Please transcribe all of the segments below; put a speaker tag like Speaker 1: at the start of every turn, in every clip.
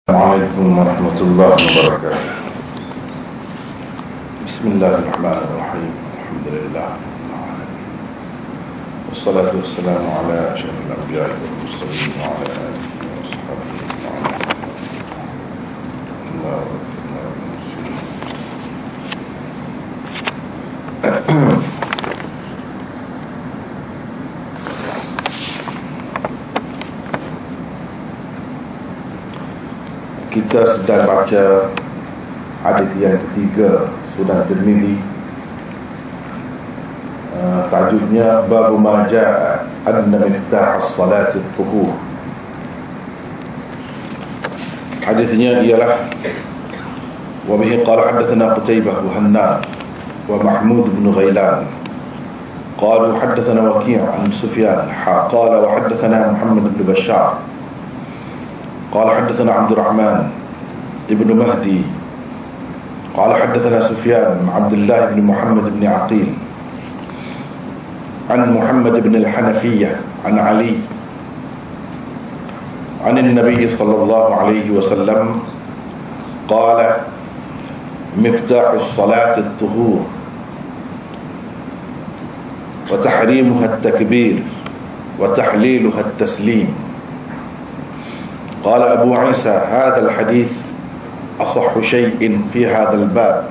Speaker 1: Assalamualaikum warahmatullahi wabarakatuh. Bismillahirrahmanirrahim. Alhamdulillah. Wassalatu wassalamu ala asyrafil anbiya'i wal mursalin wa ala alihi wa sahbihi ajma'in. Kita sedang baca hadis yang ketiga Sunan Tirmizi. Tajuknya Babu ma jaa anna miftah as-salati at-tuhur. Hadisnya ialah wa bihi qala hadatsana Qutaibah wa Hannan wa Mahmud bin Ghailan قالوا حدثنا وكيع عن سفيان قال وحدثنا محمد بن بشار قال حدثنا عبد الرحمن ابن مهدي قال حدثنا سفيان بن عبد الله بن محمد بن عقيل عن محمد بن الحنفية عن علي عن النبي صلى الله عليه وسلم قال مفتاح الصلاة الطهور وتحريمها التكبير وتحليلها التسليم. قال أبو عيسى هذا الحديث أصح شيء في هذا الباب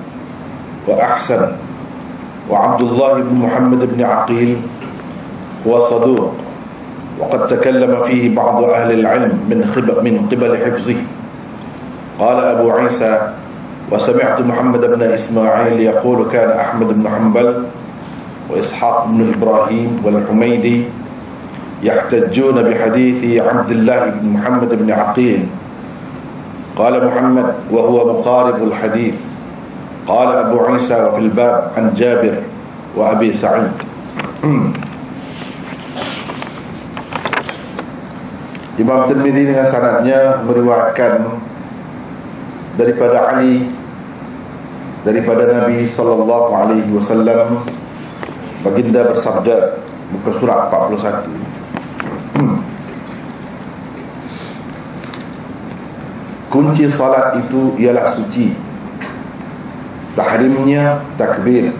Speaker 1: وأحسن، وعبد الله بن محمد بن عقيل هو صدوق وقد تكلم فيه بعض أهل العلم من قبل حفظه. قال أبو عيسى وسمعت محمد بن إسماعيل يقول كان أحمد بن حنبل وإسحاق بن إبراهيم والحميدي يحتجون بحديث عبد الله بن محمد بن عقيل. قال محمد وهو مقارب الحديث. قال أبو عيسى وفي الباب عن جابر وأبي سعيد. Imam Tirmizi dengan sanadnya meriwayatkan daripada Ali, daripada Nabi sallallahu alaihi wasallam, baginda bersabda, muka surat 41, kunci salat itu ialah suci, tahrimnya takbir,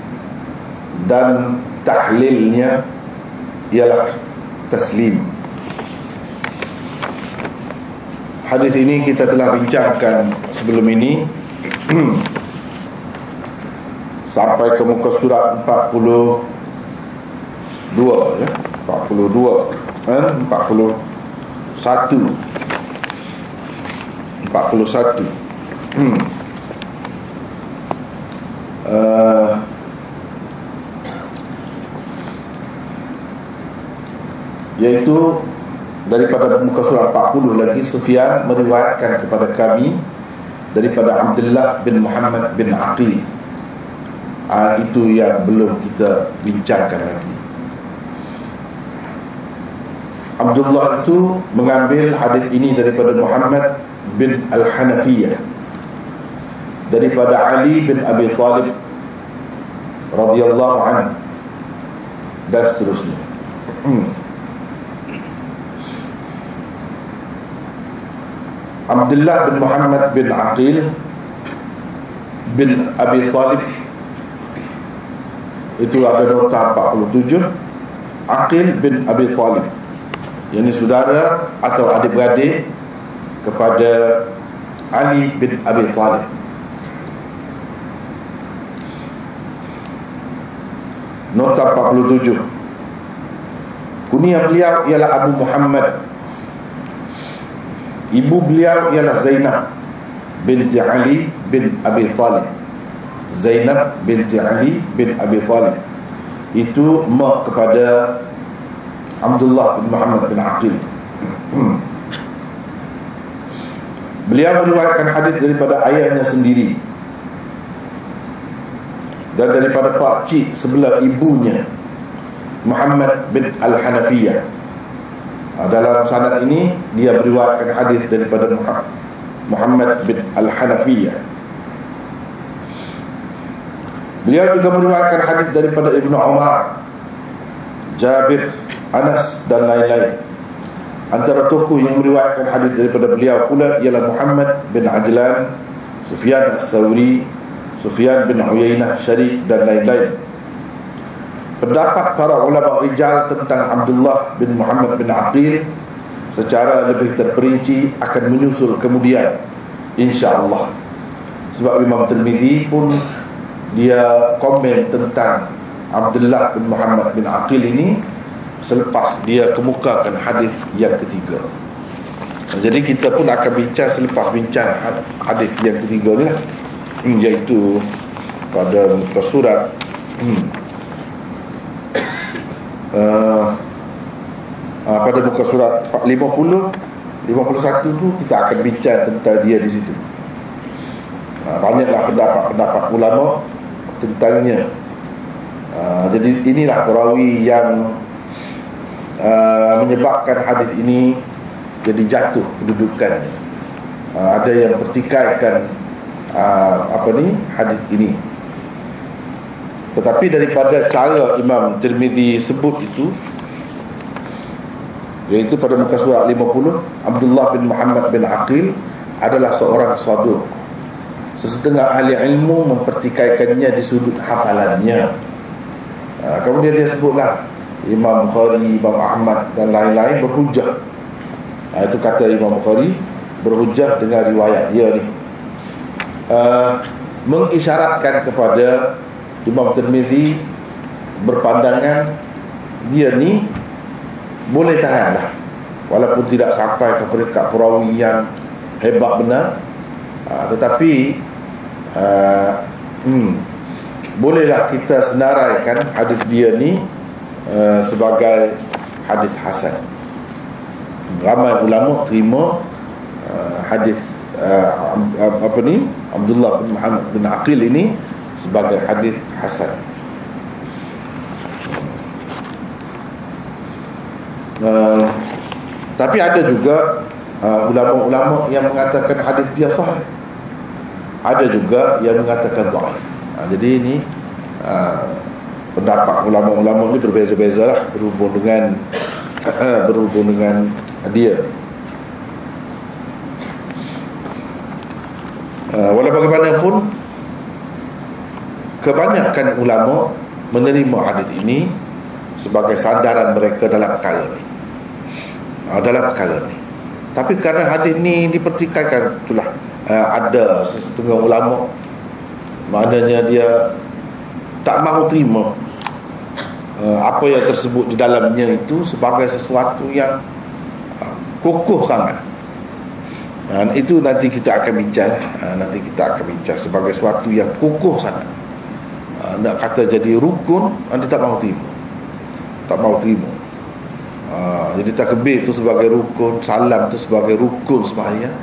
Speaker 1: dan tahlilnya ialah taslim. Hadis ini kita telah bincangkan sebelum ini sampai ke muka surat 42 ya, 41 yaitu daripada muka surat 40 lagi, Sufyan meriwayatkan kepada kami daripada Abdullah bin Muhammad bin Aqil. Itu yang belum kita bincangkan lagi. Abdullah itu mengambil hadis ini daripada Muhammad bin Al-Hanafiyah, daripada Ali bin Abi Talib radhiyallahu anhu, dan seterusnya. Abdullah bin Muhammad bin Aqil bin Abi Talib itu ada nota 47. Aqil bin Abi Talib, yakni saudara atau adik-beradik kepada Ali bin Abi Talib. Nota 47. Kunyah beliau ialah Abu Muhammad. Ibu beliau ialah Zainab binti Ali bin Abi Talib. Zainab binti Ali bin Abi Talib itu mak kepada Abdullah bin Muhammad bin Aqil. Beliau meriwayatkan hadis daripada ayahnya sendiri dan daripada pakcik sebelah ibunya, Muhammad bin Al-Hanafiyah. Dalam sanad ini dia meriwayatkan hadis daripada Muhammad bin Al-Hanafiyah. Beliau juga meriwayatkan hadis daripada Ibnu Umar, Jabir, Anas dan lain-lain. Antara tokoh yang meriwayatkan hadis daripada beliau pula ialah Muhammad bin Ajlan, Sufyan Ats-Tsauri, Sufyan bin Uyainah, Syarik dan lain-lain. Pendapat para ulama rijal tentang Abdullah bin Muhammad bin Aqil secara lebih terperinci akan menyusul kemudian, insya-Allah. Sebab Imam Tirmizi pun dia komen tentang Abdullah bin Muhammad bin Aqil ini selepas dia kemukakan hadis yang ketiga. Jadi kita pun akan bincang selepas bincang hadis yang ketiga ni lah, iaitu pada muka surat pada muka surat 50 51 tu kita akan bincang tentang dia di situ. Banyaklah pendapat ulama tentangnya. Jadi inilah perawi yang menyebabkan hadis ini jadi jatuh kedudukannya. Ada yang pertikaikan hadis ini. Tetapi daripada cara Imam Tirmizi sebut itu, iaitu pada muka surat 50, Abdullah bin Muhammad bin Aqil adalah seorang saduq. Sesetengah ahli ilmu mempertikaikannya di sudut hafalannya. Kemudian dia sebutlah Imam Bukhari, Imam Ahmad dan lain-lain berhujjah. Itu kata Imam Bukhari, berhujjah dengan riwayat dia ni. Mengisyaratkan kepada Imam Tirmizi berpandangan dia ni boleh tahan lah, walaupun tidak sampai ke peringkat perawi yang hebat benar, tetapi bolehlah kita senaraikan hadis dia ni sebagai hadis hasan. Ramai ulama terima hadis Abdullah bin Muhammad bin Aqil ini sebagai hadis hasan. Tapi ada juga ulama-ulama yang mengatakan hadis dia sahih, ada juga yang mengatakan dhaif. Jadi ini pendapat ulama-ulama ini berbeza-beza lah berhubung dengan dia. Walau bagaimanapun, kebanyakan ulama menerima hadis ini sebagai sandaran mereka dalam perkara ni. Tapi kerana hadis ni dipertikaikan, itulah ada setengah ulama maknanya dia tak mahu terima apa yang tersebut di dalamnya itu sebagai sesuatu yang kokoh sangat. Itu nanti kita akan bincang. Sebagai sesuatu yang kokoh sangat. Nak kata jadi rukun, nanti tak mahu terima. Jadi takbir itu sebagai rukun, salam itu sebagai rukun sembahyang,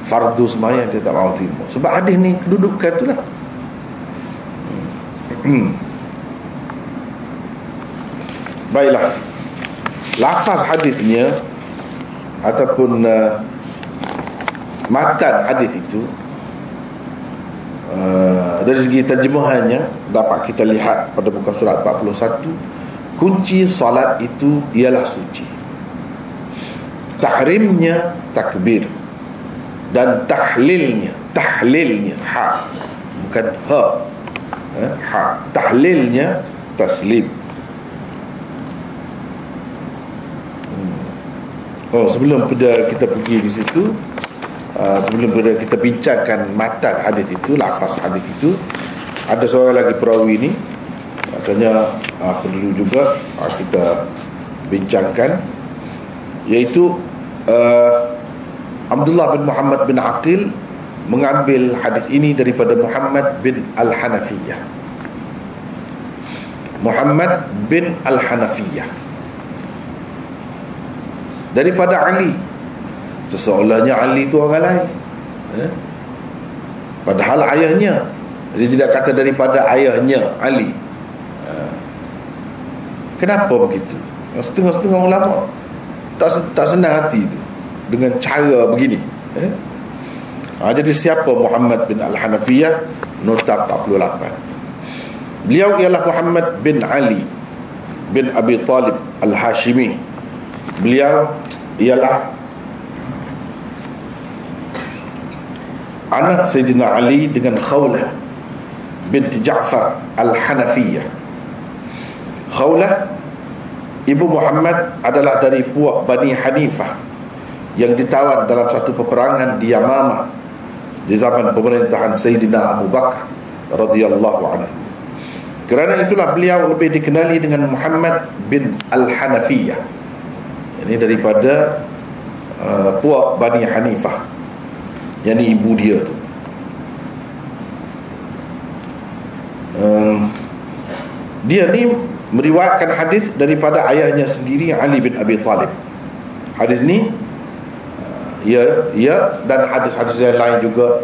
Speaker 1: fardu sembahyang, dia tak mahu terima. Sebab hadis ni kedudukan itulah. Baiklah, lafaz hadisnya ataupun matan hadis itu, dari segi terjemahannya dapat kita lihat pada muka surat 41. Kunci salat itu ialah suci, tahrimnya takbir, dan tahlilnya ha, bukan ha, tahlilnya taslim. Sebelum kita pergi di situ, sebelum kita bincangkan matan hadis itu, lafaz hadis itu, ada seorang lagi perawi ini rasanya perlu juga kita bincangkan, iaitu Abdullah bin Muhammad bin Aqil mengambil hadis ini daripada Muhammad bin Al-Hanafiyah. Muhammad bin Al-Hanafiyah daripada Ali. Seseolahnya Ali itu orang lain, padahal ayahnya. Dia tidak kata daripada ayahnya Ali. Kenapa begitu? Setengah-setengah ulama tak senang hati itu dengan cara begini. Jadi siapa Muhammad bin Al-Hanafiyah? Nota 48. Beliau ialah Muhammad bin Ali bin Abi Talib Al-Hashimi. Beliau ialah anak Sayyidina Ali dengan Khawlah binti Ja'far Al-Hanafiyah. Khawlah ibu Muhammad adalah dari puak Bani Hanifah yang ditawan dalam satu peperangan di Yamamah di zaman pemerintahan Sayyidina Abu Bakar radhiyallahu anhu. Kerana itulah beliau lebih dikenali dengan Muhammad bin Al-Hanafiyah. Ini daripada puak Bani Hanifah, yang ni ibu dia tu. Dia ni meriwayatkan hadis daripada ayahnya sendiri, Ali bin Abi Talib. Hadis ni ya dan hadis-hadis yang lain juga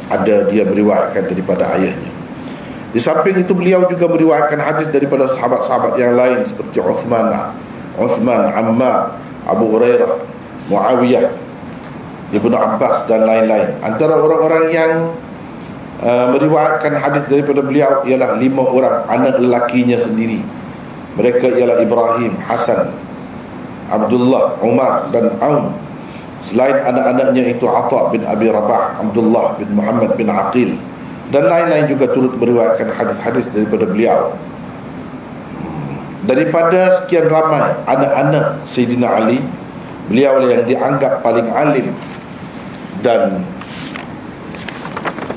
Speaker 1: ada dia meriwayatkan daripada ayahnya. Di samping itu beliau juga meriwayatkan hadis daripada sahabat-sahabat yang lain seperti Uthman, Ammar, Abu Hurairah, Muawiyah, Ibnu Abbas dan lain-lain. Antara orang-orang yang meriwayatkan hadis daripada beliau ialah 5 orang anak lelakinya sendiri. Mereka ialah Ibrahim, Hasan, Abdullah, Umar dan Aun. Selain anak-anaknya itu Atha bin Abi Rabah, Abdullah bin Muhammad bin Aqil dan lain-lain juga turut meriwayatkan hadis-hadis daripada beliau. Daripada sekian ramai anak-anak Sayyidina Ali, beliau yang dianggap paling alim dan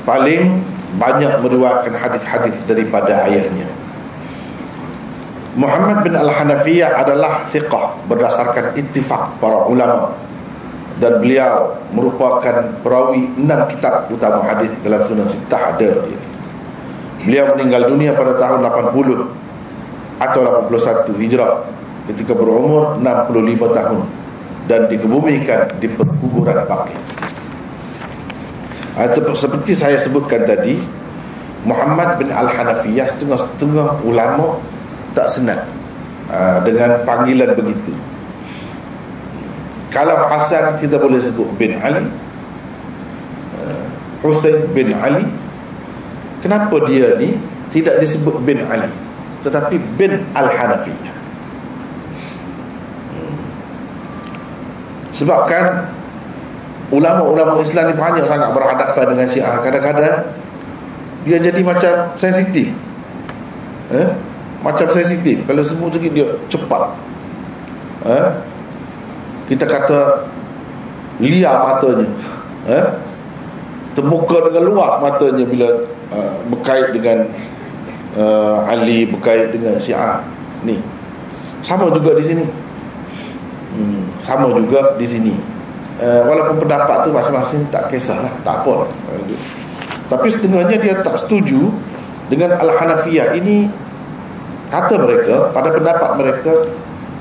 Speaker 1: paling banyak meriwayatkan hadis-hadis daripada ayahnya. Muhammad bin Al-Hanafiyah adalah thiqah berdasarkan ittifaq para ulama, dan beliau merupakan perawi 6 kitab utama hadis dalam Sunan Sittah ada dia. Beliau meninggal dunia pada tahun 80 atau 81 Hijrah ketika berumur 65 tahun dan dikebumikan di perkuburan Baqi. Seperti saya sebutkan tadi, Muhammad bin Al-Hanafiyah setengah-setengah ulama tak senang dengan panggilan begitu. Kalau Hasan kita boleh sebut bin Ali, Husain bin Ali. Kenapa dia ni tidak disebut bin Ali tetapi bin Al-Hanafiyah? Sebab kan ulama-ulama Islam ni banyak sangat berhadapan dengan Syiah. Kadang-kadang dia jadi macam sensitif, macam sensitif. Kalau sebut sikit dia cepat, kita kata liar matanya, terbuka dengan luas matanya bila berkait dengan Ali, berkait dengan Syiah ni. Sama juga di sini. Sama juga di sini. Walaupun pendapat tu masing-masing tak kisahlah, tak apa lah. Tapi setengahnya dia tak setuju dengan Al-Hanafiyah ini. Kata mereka, pada pendapat mereka,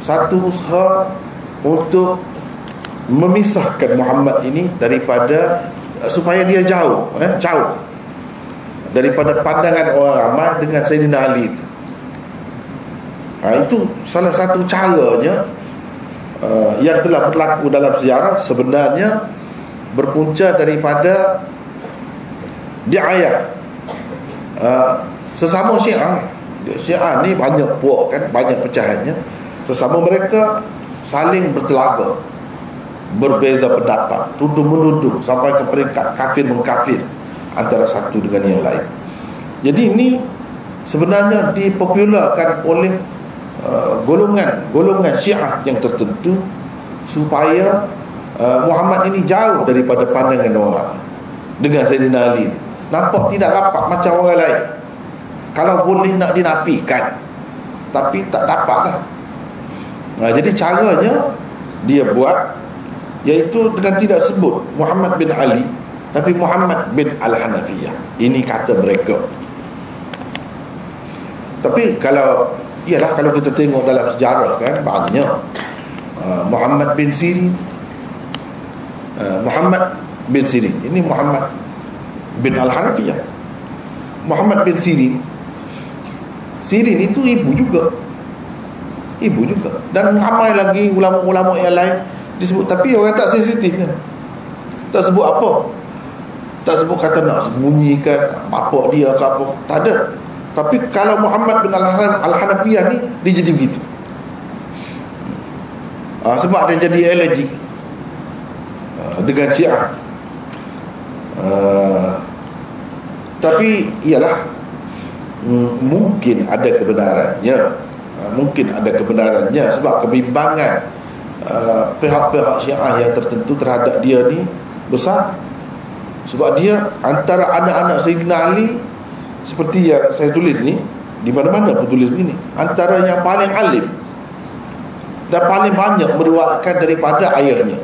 Speaker 1: satu usaha untuk memisahkan Muhammad ini daripada, supaya dia jauh daripada pandangan orang ramai dengan Sayyidina Ali itu. Itu salah satu caranya yang telah berlaku dalam sejarah. Sebenarnya berpunca daripada diayat sesama Syiah. Syiah ni banyak puak kan, banyak pecahannya. Sesama mereka saling bertelaga, berbeza pendapat, tuduh-menuduh sampai ke peringkat kafir-mengkafir antara satu dengan yang lain. Jadi ini sebenarnya dipopularkan oleh golongan Syiah yang tertentu supaya Muhammad ini jauh daripada pandangan orang dengan Sayyidina Ali. Nampak tidak rapat macam orang lain. Kalau boleh nak dinafikan, tapi tak dapatlah. Jadi caranya dia buat, iaitu dengan tidak sebut Muhammad bin Ali, tapi Muhammad bin Al-Hanafiyah. Ini kata mereka. Tapi kalau kita tengok dalam sejarah kan, banyak Muhammad bin Sirin, ini Muhammad bin Al-Hanafiyah. Muhammad bin Sirin itu ibu juga, dan ramai lagi ulama-ulama yang lain disebut. Tapi orang tak sensitifnya, tak sebut apa, tak sebut kata nak sembunyikan bapak dia ke apa, tak ada. Tapi kalau Muhammad bin Al-Hanafiyah ni, dia jadi begitu. Sebab dia jadi allergic dengan Syiah. Tapi ialah mungkin ada kebenarannya, sebab kebimbangan pihak-pihak Syiah yang tertentu terhadap dia ni besar. Sebab dia antara anak-anak Sayyidina Ali, seperti yang saya tulis ni, di mana-mana pun tulis begini, antara yang paling alim dan paling banyak meriwayatkan daripada ayahnya.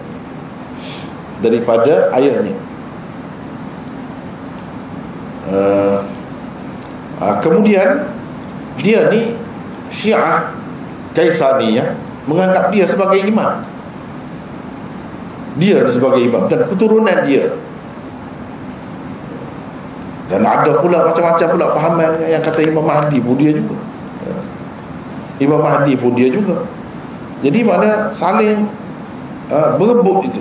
Speaker 1: Kemudian dia ni Syiah Kaisaniyah menganggap dia sebagai imam. Dia sebagai imam dan keturunan dia. Dan ada pula macam-macam pula pahaman yang kata Imam Mahdi pun dia juga. Jadi mana saling berebut itu.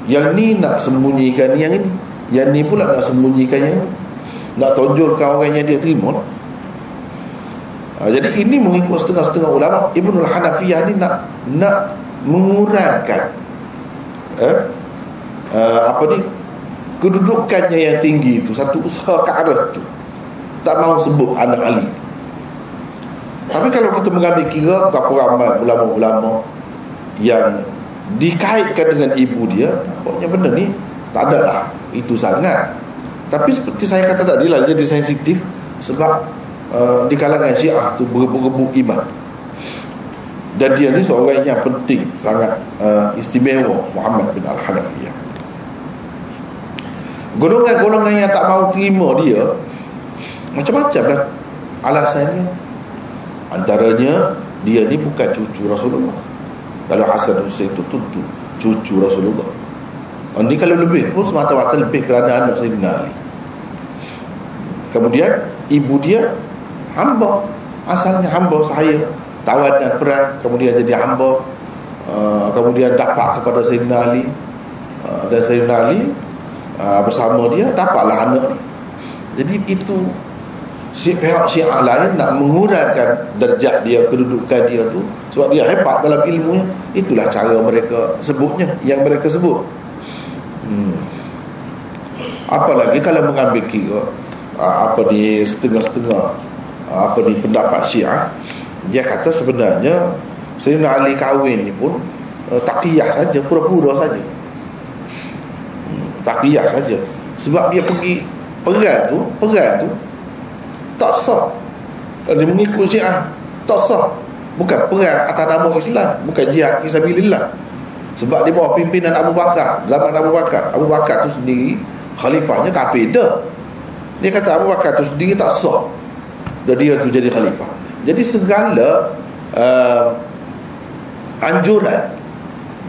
Speaker 1: Yang ni nak sembunyikan yang ini, yang ni pula nak sembunyikan yang ini, nak tonjolkan orang yang dia terima. Jadi ini mengikut setengah-setengah ulama. Ibnul Hanafiyah ni nak mengurangkan kedudukannya yang tinggi itu, satu usaha ke arah tu, tak mahu sebut anak Ali. Tapi kalau kita mengambil kira berapa ramai ulama-ulama yang dikaitkan dengan ibu dia, pokoknya benda ni tak adalah itu sangat. Tapi seperti saya kata tadi lah, jadi sensitif sebab di kalangan Syiah tu berebut iman. Dan dia ni seorang yang penting, sangat istimewa, Muhammad bin Al-Hanafiyah. Golongan-golongan yang tak mahu terima dia macam-macam lah alasannya. Antaranya dia ni bukan cucu Rasulullah. Kalau Hasan Hussein itu tentu cucu Rasulullah. Ini kalau lebih pun semata-mata lebih kerana anak Sayyidina Ali. Kemudian ibu dia hamba, asalnya hamba sahaya, tawanan perang, kemudian jadi hamba, kemudian dapat kepada Sayyidina Ali, dan Sayyidina Ali bersama dia dapatlah anak ni. Jadi itu pihak Syiah lain nak mengurangkan darjat dia, kedudukan dia tu, sebab dia hebat dalam ilmunya. Itulah cara mereka sebutnya, yang mereka sebut. Apalagi kalau mengambil kira setengah-setengah pendapat Syiah, dia kata sebenarnya Sayyidina Ali kahwin ni pun taqiyah saja, pura-pura saja. Taqiyah saja. Sebab dia pergi perang tu tak sah. Dia mengikut Syiah tak sah. Bukan perang atas nama Islam, bukan jihad fisabilillah. Sebab di bawah pimpinan Abu Bakar, zaman Abu Bakar tu sendiri khalifahnya kafir dah. Dia kata Abu Bakar tu sendiri tak sah, dan dia tu jadi khalifah. Jadi segala anjuran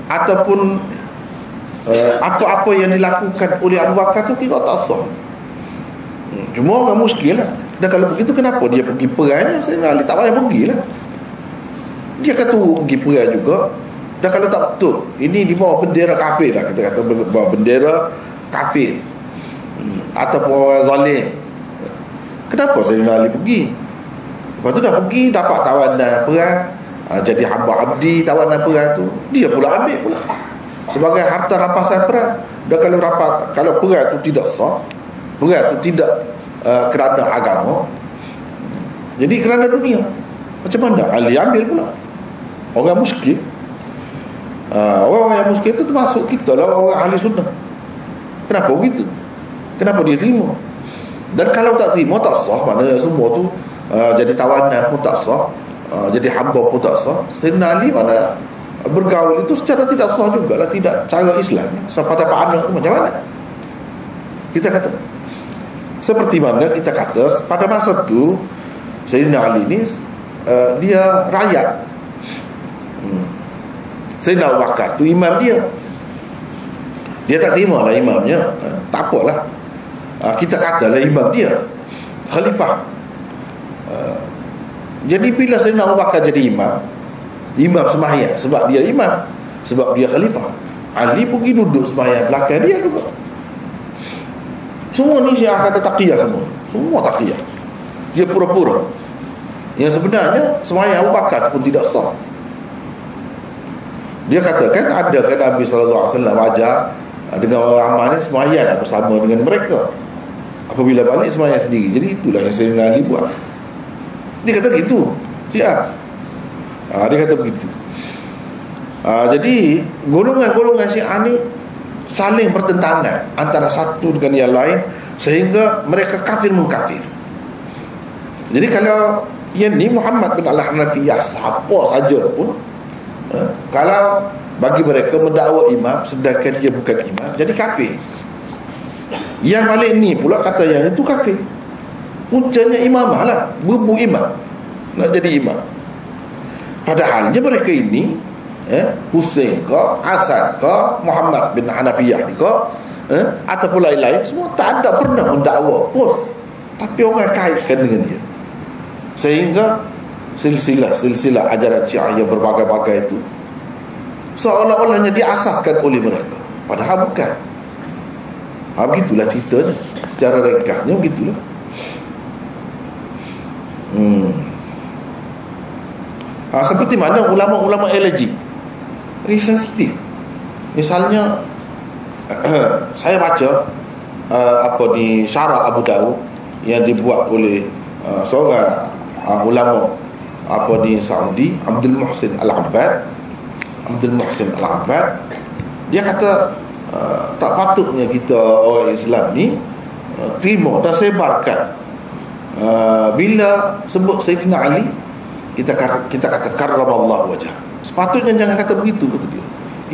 Speaker 1: ataupun apa-apa yang dilakukan oleh Abu Bakar tu kira tak sah. Cuma orang muskil lah. Dan kalau begitu kenapa dia pergi perangnya? Sayyidina Ali tak payah pergilah. Dia kata pergi perang juga. Dan kalau tak betul, ini di bawah bendera kafir lah, kita kata bawah bendera kafir ataupun orang zalim, kenapa Sayyidina Ali pergi? Lepas tu dah pergi, dapat tawanan perang, jadi hamba abdi tawanan perang tu, dia pula ambil pula sebagai harta rampasan perang. Dan kalau perang tu tidak sah, perang tu tidak kerana agama, jadi kerana dunia, macam mana Ali ambil pula? Orang muskil, orang yang muskil itu termasuk kita lah, orang ahli sunnah. Kenapa begitu? Kenapa dia terima? Dan kalau tak terima tak sah, maknanya semua tu jadi tawanan pun tak sah, jadi hamba pun tak sah. Sayyidina Ali mana bergaul itu secara tidak sah jugalah, tidak cara Islam. Sampai dapat anak tu macam mana? Kita kata seperti mana kita kata pada masa tu Sayyidina Ali ni dia rakyat. Sayyidina Abu Bakar tu imam dia. Dia tak terima lah imamnya, tak apalah, kita katalah imam dia, khalifah. Jadi bila Sayyidina Abu Bakar jadi imam sembahyang, sebab dia imam, sebab dia khalifah, Ali pergi duduk sembahyang belakang dia juga. Semua ni Syiah kata taqiyah, semua taqiyah. Dia pura-pura. Yang sebenarnya sembahyang Abu Bakar pun tidak sah. Dia kata kan ada kan Nabi SAW ajar dengan orang ramai ni semayang bersama dengan mereka. Apabila balik semayang sendiri. Jadi itulah yang Sayyidina Ali buat. Dia kata gitu Syiah. Dia kata begitu. Jadi golongan-golongan Syiah ni saling bertentangan antara satu dengan yang lain, sehingga mereka kafir mengkafir. Jadi kalau yang ni Muhammad bin Al-Hanafiyah, siapa saja pun, kalau bagi mereka mendakwa imam sedangkan dia bukan imam, jadi kafir. Yang balik ni pula kata yang itu kafir. Puncanya imamah lah, bebu imam nak jadi imam. Padahalnya mereka ini Husain ke, Hasan ke, Muhammad bin Hanafiyah ni ke, ataupun lain-lain, semua tak ada pernah mendakwa pun, tapi orang kaitkan dengan dia, sehingga silsilah ajaran Syiah yang berbagai-bagai itu seolah-olahnya diasaskan oleh mereka, padahal bukan. Begitulah ceritanya, secara ringkasnya begitulah. Seperti mana ulama-ulama elegy ini sensitif. Misalnya saya baca di Syarah Abu Dawud yang dibuat oleh seorang ulama di Saudi, Abdul Muhsin Al-Abbad. Dia kata tak patutnya kita orang Islam ni terima dan sebarkan bila sebut Sayyidina Ali kita kata karramallahu wajah. Sepatutnya jangan kata begitu, kata dia.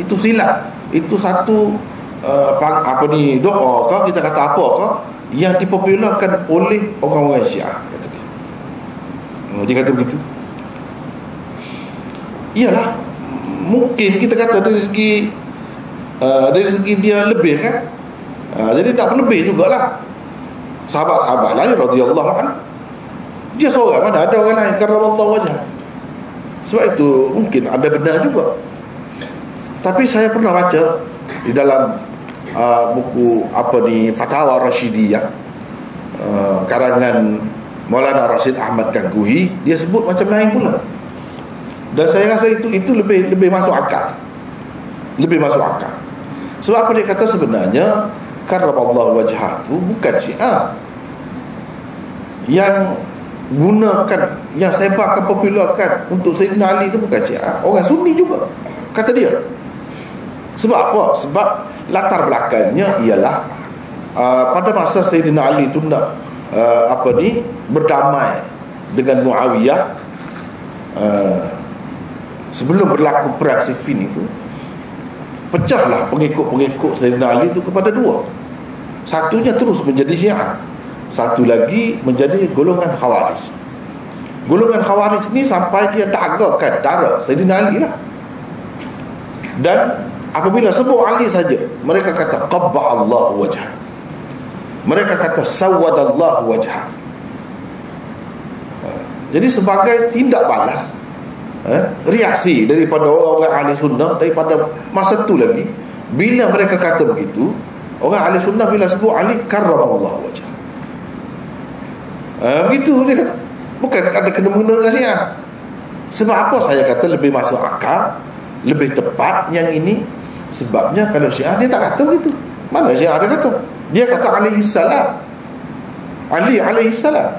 Speaker 1: Itu silap. Itu satu doa ke, kita kata apa ke, yang dipopularkan oleh orang-orang Syiah, kata dia. Dia kata begitu. Iyalah, mungkin kita kata dari segi dia lebih kan. Jadi tak lebih jugalah. Sahabat-sahabat lain radhiyallahu anhu, dia seorang, mana ada orang lain karramallahu wajah. Sebab itu mungkin ada benar juga. Tapi saya pernah baca di dalam buku Fatawa Rasyidiyah, karangan Maulana Rashid Ahmad Ganguhi, dia sebut macam lain pula. Dan saya rasa itu lebih masuk akal. Lebih masuk akal. Sebab apa dia kata sebenarnya karramallahu wajhah itu bukan Syiah yang gunakan, yang sebarkan, popularkan untuk Sayyidina Ali itu bukan Syiah, orang Sunni juga, kata dia. Sebab apa? Sebab latar belakangnya ialah pada masa Sayyidina Ali itu nak berdamai dengan Muawiyah, sebelum berlaku perang Siffin itu, pecahlah pengikut-pengikut Sayyidina Ali itu kepada dua. Satunya terus menjadi Syiah, satu lagi menjadi golongan Khawarij. Golongan Khawarij ni sampai dia dagangkan darah Sayyidina Ali lah. Dan apabila sebut Ali saja, mereka kata qabba'allahu wajhah, mereka kata sawwadallahu wajhah. Jadi sebagai tindak balas, reaksi daripada orang ahli sunnah daripada masa tu lagi, bila mereka kata begitu, orang ahli sunnah bila sebut Ali karramallahu wajhah, begitu dia kata. Bukan ada kena-mengena dengan Syiah. Sebab apa saya kata lebih masuk akal, lebih tepat yang ini? Sebabnya kalau Syiah dia tak kata begitu. Mana Syiah dia kata? Dia kata alaihi salam, Ali alaihi salam,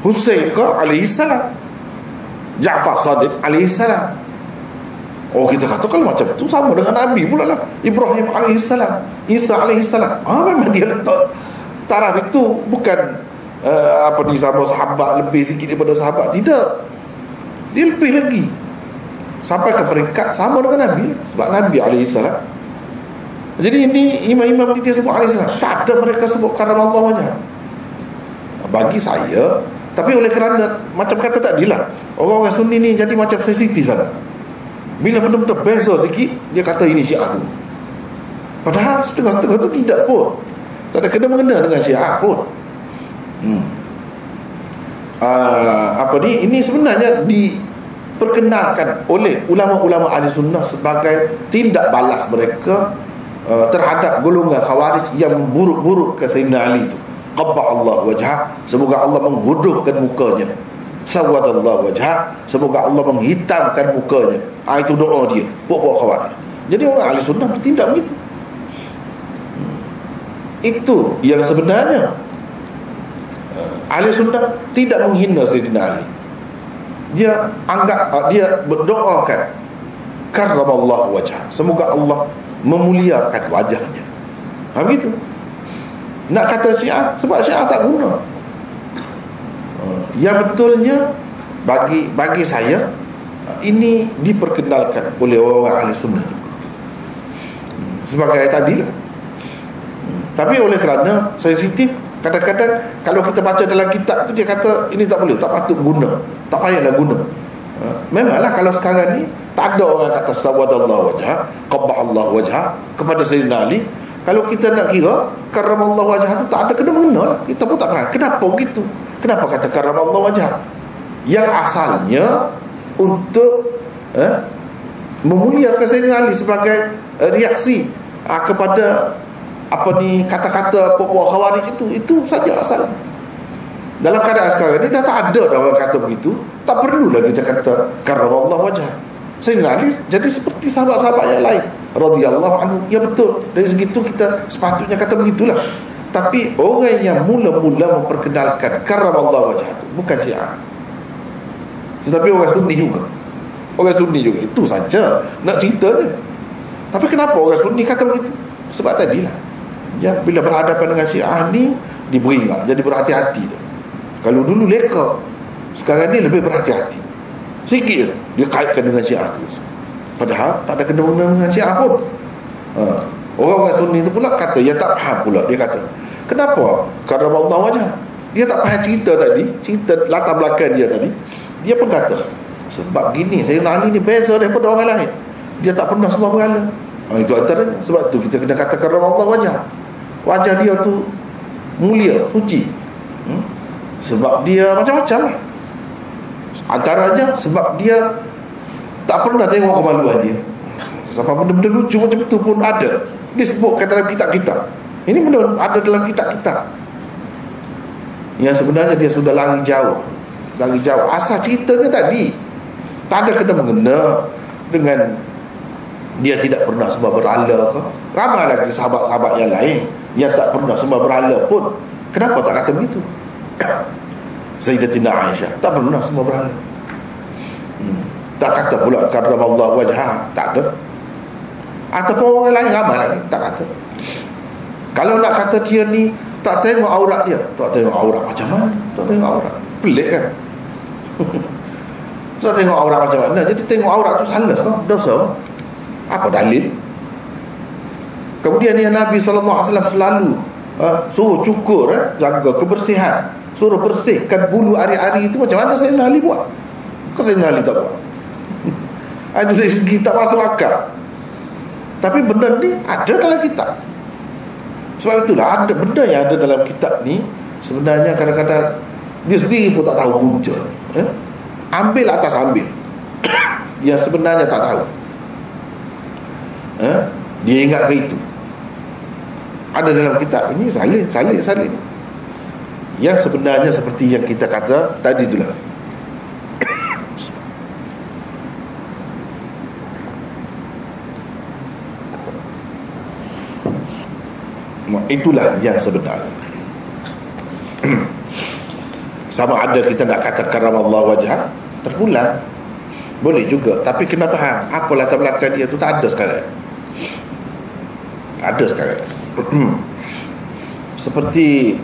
Speaker 1: Husain ke alaihi salam, Ja'far Sadiq alaihi salam. Oh, kita kata kalau macam tu sama dengan Nabi pula lah, Ibrahim alaihi salam, Isa alaihi salam. Memang dia letak taraf itu bukan sama sahabat, lebih sikit daripada sahabat. Tidak, dia lebih lagi, sampai ke peringkat sama dengan Nabi. Sebab Nabi alaihissalam. Jadi ini imam-imam dia sebut alaihissalam, tak ada mereka sebut karramallahu wajhah bagi saya. Tapi oleh kerana macam kata tadilah, orang-orang Sunni ni jadi macam sensitif sana. Bila benar-benar beza sikit, dia kata ini Syiah tu. Padahal setengah-setengah tu tidak pun, tak ada kena-mengena dengan Syiah pun. Ini sebenarnya diperkenalkan oleh ulama-ulama ahli sunnah sebagai tindak balas mereka terhadap golongan Khawarij yang buruk-buruk ke Sayyidina Ali itu. Qabba'allahu wajhah, semoga Allah menghuduhkan mukanya. sawadallahu wajha, semoga Allah menghitamkan mukanya. Itu doa dia, pokok Khawarij. Jadi orang ahli sunnah bertindak begitu. Itu yang sebenarnya ahli sunnah tidak menghina Sayyidina Ali. Dia anggap, dia berdoakan karramallahu wajha, semoga Allah memuliakan wajahnya. Begitu. Nak kata Syiah, sebab Syiah tak guna. Yang betulnya bagi saya ini diperkenalkan oleh orang ahli sunnah sebagai tadi lah. Tapi oleh kerana sensitif, kadang-kadang kalau kita baca dalam kitab tu dia kata ini tak boleh, tak patut guna, tak payahlah guna. Memanglah kalau sekarang ni tak ada orang kata sawadallahu wajha, qabbahallahu wajha kepada Sayyidina Ali. Kalau kita nak kira karramallahu wajha tu tak ada kena mengena lah. Kita pun tak faham kenapa gitu. Kenapa kata karramallahu wajha? Yang asalnya untuk memuliakan Sayyidina Ali sebagai reaksi kepada kata-kata pokok Khawarij itu saja asalnya. Dalam keadaan sekarang ni dah tak ada orang kata begitu, tak perlulah kita kata karramallahu wajha. Sayyidina Ali jadi seperti sahabat-sahabat yang lain radhiyallahu anhu. Ya betul, dari segitu kita sepatutnya kata begitulah. Tapi orang yang mula-mula memperkenalkan karramallahu wajha itu bukan Syiah, tetapi orang Sunni juga. Orang Sunni juga, itu saja nak cerita dia. Tapi kenapa orang Sunni kata begitu? Sebab tadilah ya, bila berhadapan dengan Syiah ni diberingat, jadi berhati-hati dia. Kalau dulu leka, sekarang ni lebih berhati-hati sikit dia kaitkan dengan Syiah terus, padahal tak ada kena-mengena dengan Syiah pun. Orang-orang Sunni itu pula kata, dia tak faham pula. Dia kata, kenapa karramallahu wajha? Dia tak faham cerita tadi, cerita latar belakang dia tadi. Dia pun kata, sebab gini, Sayyidina Ali ni beza daripada orang lain, dia tak pernah sembah berhala. Itu antaranya. Sebab tu kita kena kata karramallahu wajha. Wajah dia tu mulia, suci. Sebab dia macam-macam lah. Antaranya sebab dia tak pernah tengok kemaluan dia. Sampai benda-benda lucu macam itu pun ada, disebutkan dalam kitab-kitab. Ini benda ada dalam kitab-kitab. Yang sebenarnya dia sudah lari jauh. Asal ceritanya tadi tak ada kena mengena dengan dia tidak pernah sembah berhala ke. Ramai lagi sahabat-sahabat yang lain yang tak pernah sembah berhala pun. Kenapa tak kata begitu? Sayyidatina Aisyah tak pernah sembah berhala. Tak kata pula karramallahu wajha, tak ada. Ataupun orang lain ramai lagi tak kata. Kalau nak kata dia ni tak tengok aurat dia, tak tengok aurat macam mana? Tak tengok aurat, pelik kan? Tak tengok aurat macam mana? Jadi tengok aurat tu salah ke? Dosa? Apa dalil? Kemudian yang Nabi SAW selalu suruh cukur, jaga kebersihan, suruh bersihkan bulu ari-ari itu. Macam mana Sayyidina Ali buat? Kenapa Sayyidina Ali tak buat? Itu dari segi tak masuk akal. Tapi benda ni ada dalam kitab. Sebab itulah ada benda yang ada dalam kitab ni sebenarnya kadang-kadang dia sendiri pun tak tahu punca. Ambil atas ambil yang sebenarnya tak tahu. Dia ingat ke itu. Ada dalam kitab ini salin. Yang sebenarnya seperti yang kita kata tadi itulah. Itulah yang sebenarnya. Sama ada kita nak kata karramallahu wajha, terpulang boleh juga. Tapi kena faham apa latar belakang dia tu tak ada sekarang. Tak ada sekarang. Seperti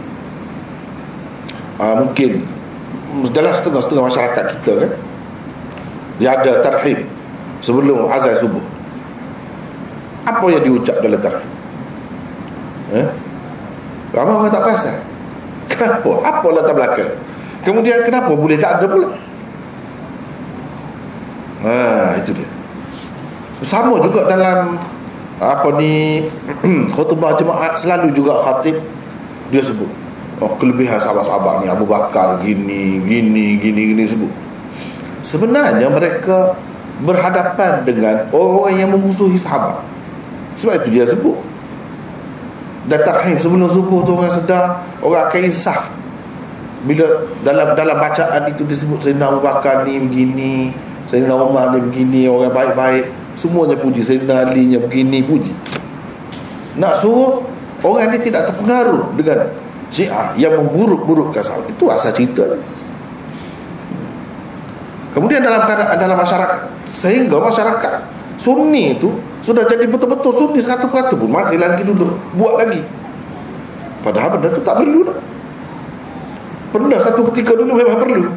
Speaker 1: mungkin dalam setengah-setengah masyarakat kita kan, dia ada tarhib sebelum azan subuh. Apa yang diucap dalam tarhib? Ramai orang tak perasan. Kenapa? Apa latar belakang? Kemudian kenapa boleh tak ada pula? Itu dia. Sama juga dalam khutbah jemaat, selalu juga khatib dia sebut kelebihan sahabat-sahabat ni, Abu Bakar gini sebut. Sebenarnya mereka berhadapan dengan orang yang memusuhi sahabat. Sebab itu dia sebut. Dan tarhim sebelum subuh tu orang sedar, orang akan insaf. bila dalam bacaan itu disebut Sayyidina Abu Bakar ni begini, Sayyidina Umar ni begini, orang baik-baik, semuanya puji. Sayyidina Ali nya begini, puji. Nak suruh orang ni tidak terpengaruh dengan Syiah yang memburuk-burukkan sahabat. Itu asal cerita. Kemudian dalam masyarakat, sehingga masyarakat Sunni itu sudah jadi betul-betul Sunni 100% pun masih lagi duduk buat lagi. Padahal benda itu tak perlu dah. Pernah satu ketika dulu memang perlu.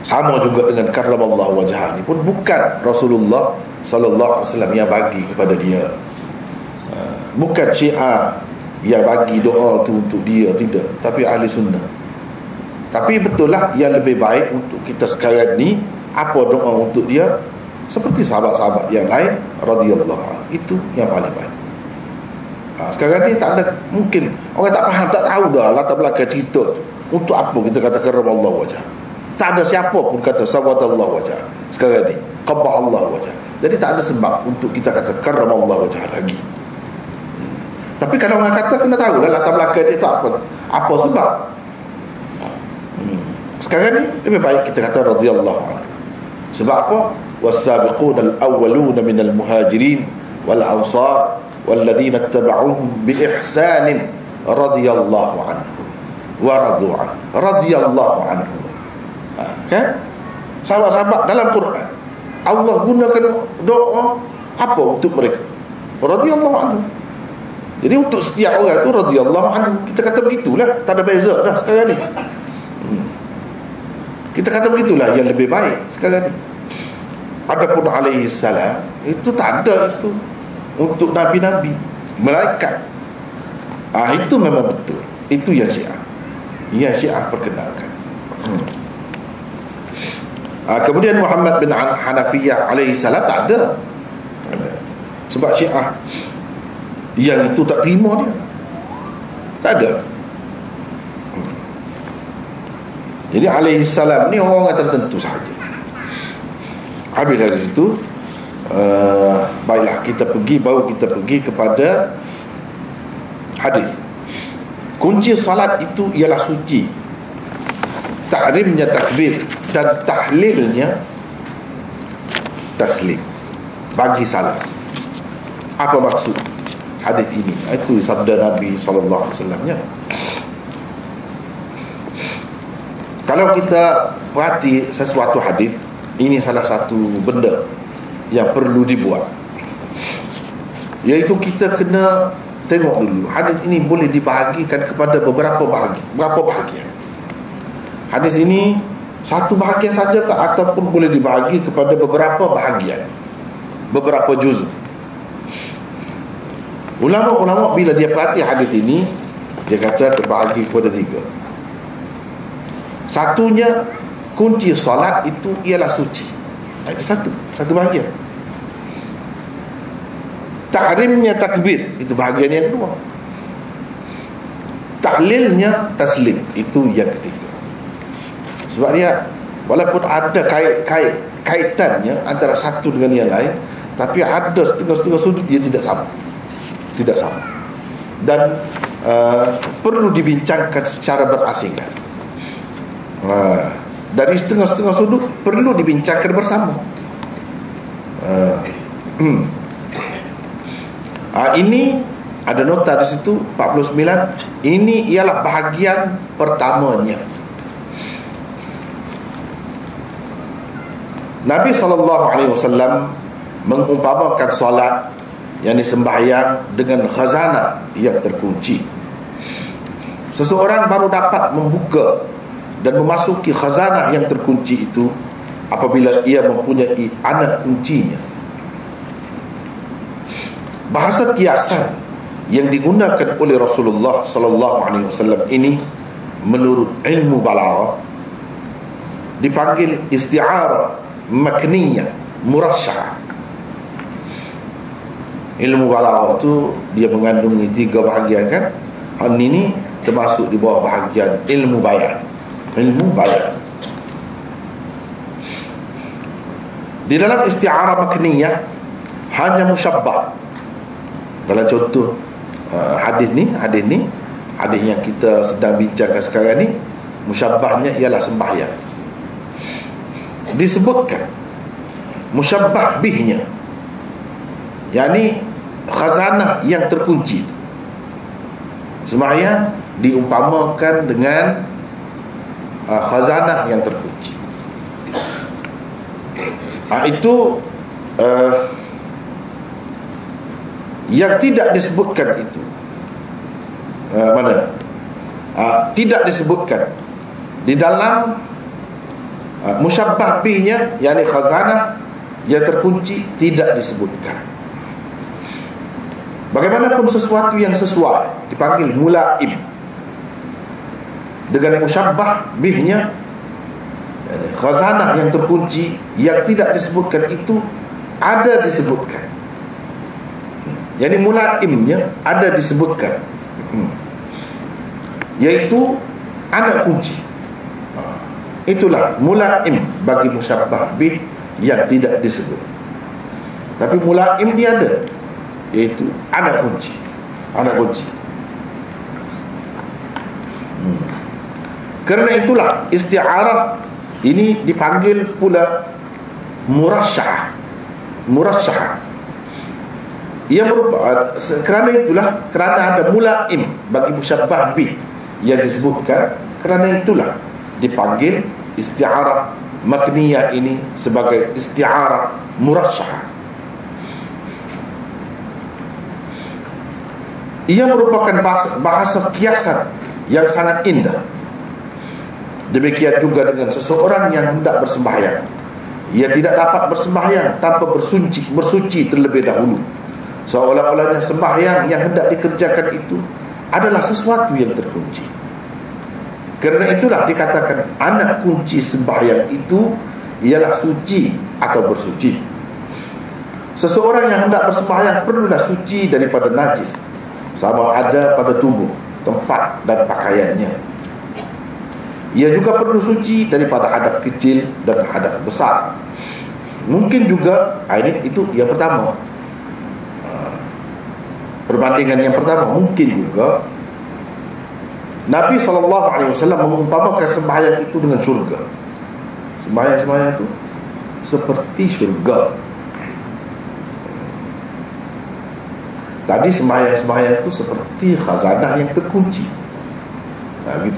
Speaker 1: Sama juga dengan karramallahu wajhah ni pun bukan Rasulullah sallallahu alaihi wasallam yang bagi kepada dia. Bukan Syiah yang bagi doa tu untuk dia, tidak, tapi ahli sunnah. Tapi betul lah yang lebih baik untuk kita sekarang ni, apa doa untuk dia, seperti sahabat-sahabat yang lain radhiyallahu anhu. Itu yang paling baik. Sekarang ni tak ada, mungkin orang tak faham, tak tahu dah latar belakang cerita tu. Untuk apa kita kata karramallahu wajhah? Tak ada siapa pun kata sawadallahu wajhah sekarang ni, qabbahallahu wajhah. Jadi tak ada sebab untuk kita kata karramallahu wajhah lagi. Tapi kalau orang kata, kena tahu lah latar belakang dia tak apa sebab. Sekarang ni lebih baik kita kata radhiyallahu anhu. Sebab apa? Was-sabiquna al-awwaluna minal muhajirin wal ansar walladzina ittaba'uhum bi ihsanin radhiyallahu anhu wa radu an. Radhiyallahu anhu. Kan? Sahabat-sahabat dalam Quran Allah gunakan doa apa untuk mereka? Radhiyallahu anhu. Jadi untuk setiap orang tu radhiyallahu anhu, kita kata begitulah, tak ada beza dah sekarang ni. Kita kata begitulah yang lebih baik sekarang ni. Adapun alaihi salam itu tak ada itu untuk nabi-nabi, malaikat. Itu memang betul. Itu yang Syiah. Yang Syiah perkenalkan. Kemudian Muhammad bin Hanafiyah alaihi salam tak ada. Sebab Syiah yang itu tak terima dia, tak ada. Jadi alaihi salam ni orang tertentu sahaja. Habis dari situ, baiklah kita pergi kepada hadis. Kunci salat itu ialah suci, tahrimnya takbir, dan tahlilnya taslim bagi salat. Apa maksud hadis ini? Itu sabda Nabi sallallahu alaihi wasallam-nya. Kalau kita perhati sesuatu hadis, ini salah satu benda yang perlu dibuat, iaitu kita kena tengok dulu hadis ini boleh dibahagikan kepada beberapa bahagian. Hadis ini satu bahagian saja ke, ataupun boleh dibahagi kepada beberapa bahagian, beberapa juz. Ulama-ulama bila dia perhati hadis ini, dia kata terbahagi kepada 3. Satunya, kunci solat itu ialah suci. Itu satu bahagian. Tahrimnya takbir, itu bahagian yang kedua. Tahlilnya taslim, itu yang ketiga. Sebab dia walaupun ada kaitannya antara satu dengan yang lain, tapi ada setengah-setengah sudut dia tidak sama. Dan perlu dibincangkan secara berasingan. Dari setengah-setengah sudut perlu dibincangkan bersama. Ini ada nota di situ 49. Ini ialah bahagian pertamanya. Nabi SAW mengumpamakan solat yang disembahyang dengan khazanah yang terkunci. Seseorang baru dapat membuka dan memasuki khazanah yang terkunci itu apabila ia mempunyai anak kuncinya. Bahasa kiasan yang digunakan oleh Rasulullah SAW ini menurut ilmu balaghah dipanggil isti'arah makniyah murasyah. Ilmu balaghah itu dia mengandungi 3 bahagian kan. Ini termasuk di bawah bahagian ilmu bayan. Di dalam isti'arah makniyah hanya musyabbah. Dalam contoh hadis ni hadis yang kita sedang bincangkan sekarang ni, musyabbahnya ialah sembahyang. Disebutkan musyabbah bihnya, yakni khazanah yang terkunci. Sembahyang diumpamakan dengan khazanah yang terkunci. Itu yang tidak disebutkan itu mana? Tidak disebutkan di dalam musyabbah bihnya, yakni khazanah yang terkunci, tidak disebutkan. Bagaimanapun sesuatu yang sesuai dipanggil mulaim. Dengan musyabbah bihnya, yakni khazanah yang terkunci yang tidak disebutkan itu ada disebutkan. Yakni mulaimnya ada disebutkan, yaitu anak kunci. Itulah mulaim bagi musyabbah bih yang tidak disebut. Tapi mulaim dia ada, yaitu anak kunci. Anak kunci. Kerana itulah isti'arah ini dipanggil pula murasyahah. Murasyahah. Ia merupakan, kerana itulah, kerana ada mulaim bagi musyabbah bih yang disebutkan, kerana itulah dipanggil isti'arah makniyah ini sebagai isti'arah murasyahah. Ia merupakan bahasa kiasan yang sangat indah. Demikian juga dengan seseorang yang hendak bersembahyang. Ia tidak dapat bersembahyang tanpa bersuci terlebih dahulu. Seolah-olahnya sembahyang yang hendak dikerjakan itu adalah sesuatu yang terkunci. Kerana itulah dikatakan anak kunci sembahyang itu ialah suci atau bersuci. Seseorang yang hendak bersembahyang perlulah suci daripada najis, sama ada pada tubuh, tempat dan pakaiannya. Ia juga perlu suci daripada hadas kecil dan hadas besar. Mungkin juga itu yang pertama. Perbandingan yang pertama, mungkin juga Nabi SAW mengumpamakan sembahyang itu dengan syurga. Sembahyang itu seperti syurga. Tadi sembahyang itu seperti khazanah yang terkunci.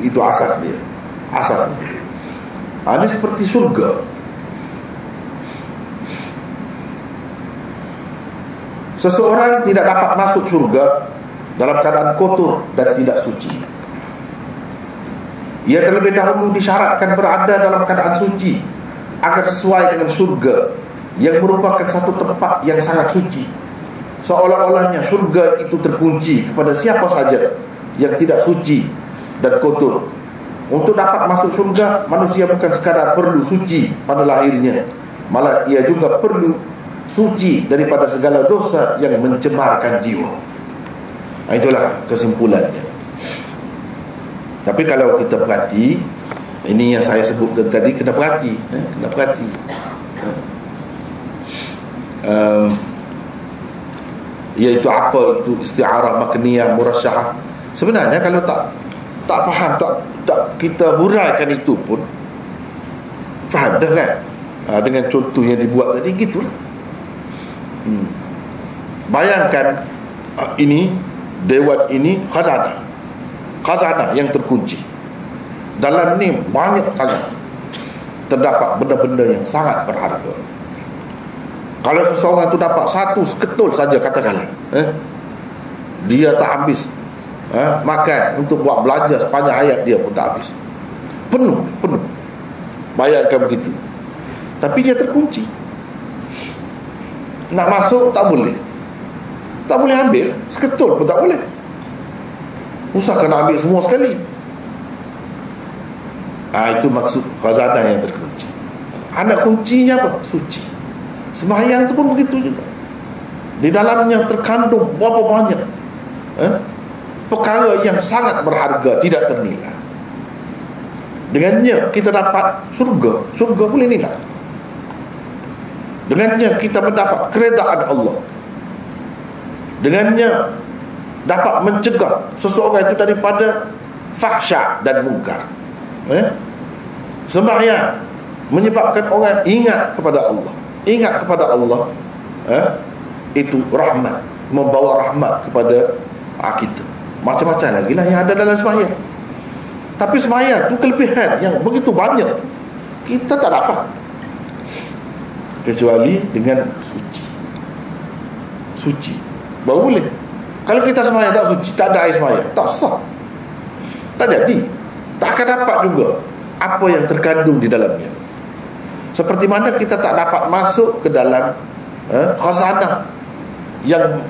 Speaker 1: Itu asas dia. Asasnya. Ini seperti syurga. Seseorang tidak dapat masuk syurga dalam keadaan kotor dan tidak suci. Ia terlebih dahulu disyaratkan berada dalam keadaan suci agar sesuai dengan syurga yang merupakan satu tempat yang sangat suci. Seolah-olahnya syurga itu terkunci kepada siapa saja yang tidak suci dan kotor. Untuk dapat masuk syurga, manusia bukan sekadar perlu suci pada lahirnya, malah ia juga perlu suci daripada segala dosa yang mencemarkan jiwa. Itulah kesimpulannya. Tapi kalau kita perhati, ini yang saya sebutkan tadi, kena perhati, kena perhati. Iaitu apa itu isti'arah makniyah murasyahah. Sebenarnya kalau tak faham, tak kita huraikan itu pun faham dah kan. Dengan contoh yang dibuat tadi, gitulah. Bayangkan ini dewan ini khazanah yang terkunci. Dalam ni banyak sangat terdapat benda-benda yang sangat berharga. Kalau seseorang itu dapat satu seketul saja, katakanlah, dia tak habis makan untuk buat belanja sepanjang hayat dia pun tak habis. Penuh. Bayangkan begitu. Tapi dia terkunci. Nak masuk tak boleh. Tak boleh ambil seketul pun tak boleh. Usahakan nak ambil semua sekali. Itu maksud khazanah yang terkunci. Anak kuncinya apa? Suci. Sembahyang itu pun begitu juga. Di dalamnya terkandung berapa banyak perkara yang sangat berharga, tidak ternilai. Dengannya kita dapat surga boleh nilai. Dengannya kita mendapat keredaan Allah. Dengannya dapat mencegah seseorang itu daripada fahsya dan munkar. Sembahyang menyebabkan orang ingat kepada Allah. Ingat kepada Allah, itu rahmat, membawa rahmat kepada kita. Macam-macam lagi lah yang ada dalam sembahyang. Tapi sembahyang tu kelebihan yang begitu banyak, kita tak dapat kecuali dengan suci. Suci baru boleh. Kalau kita sembahyang tak suci, tak ada air sembahyang, tak sah, tak jadi. Tak akan dapat juga apa yang terkandung di dalamnya. Seperti mana kita tak dapat masuk ke dalam khazanah yang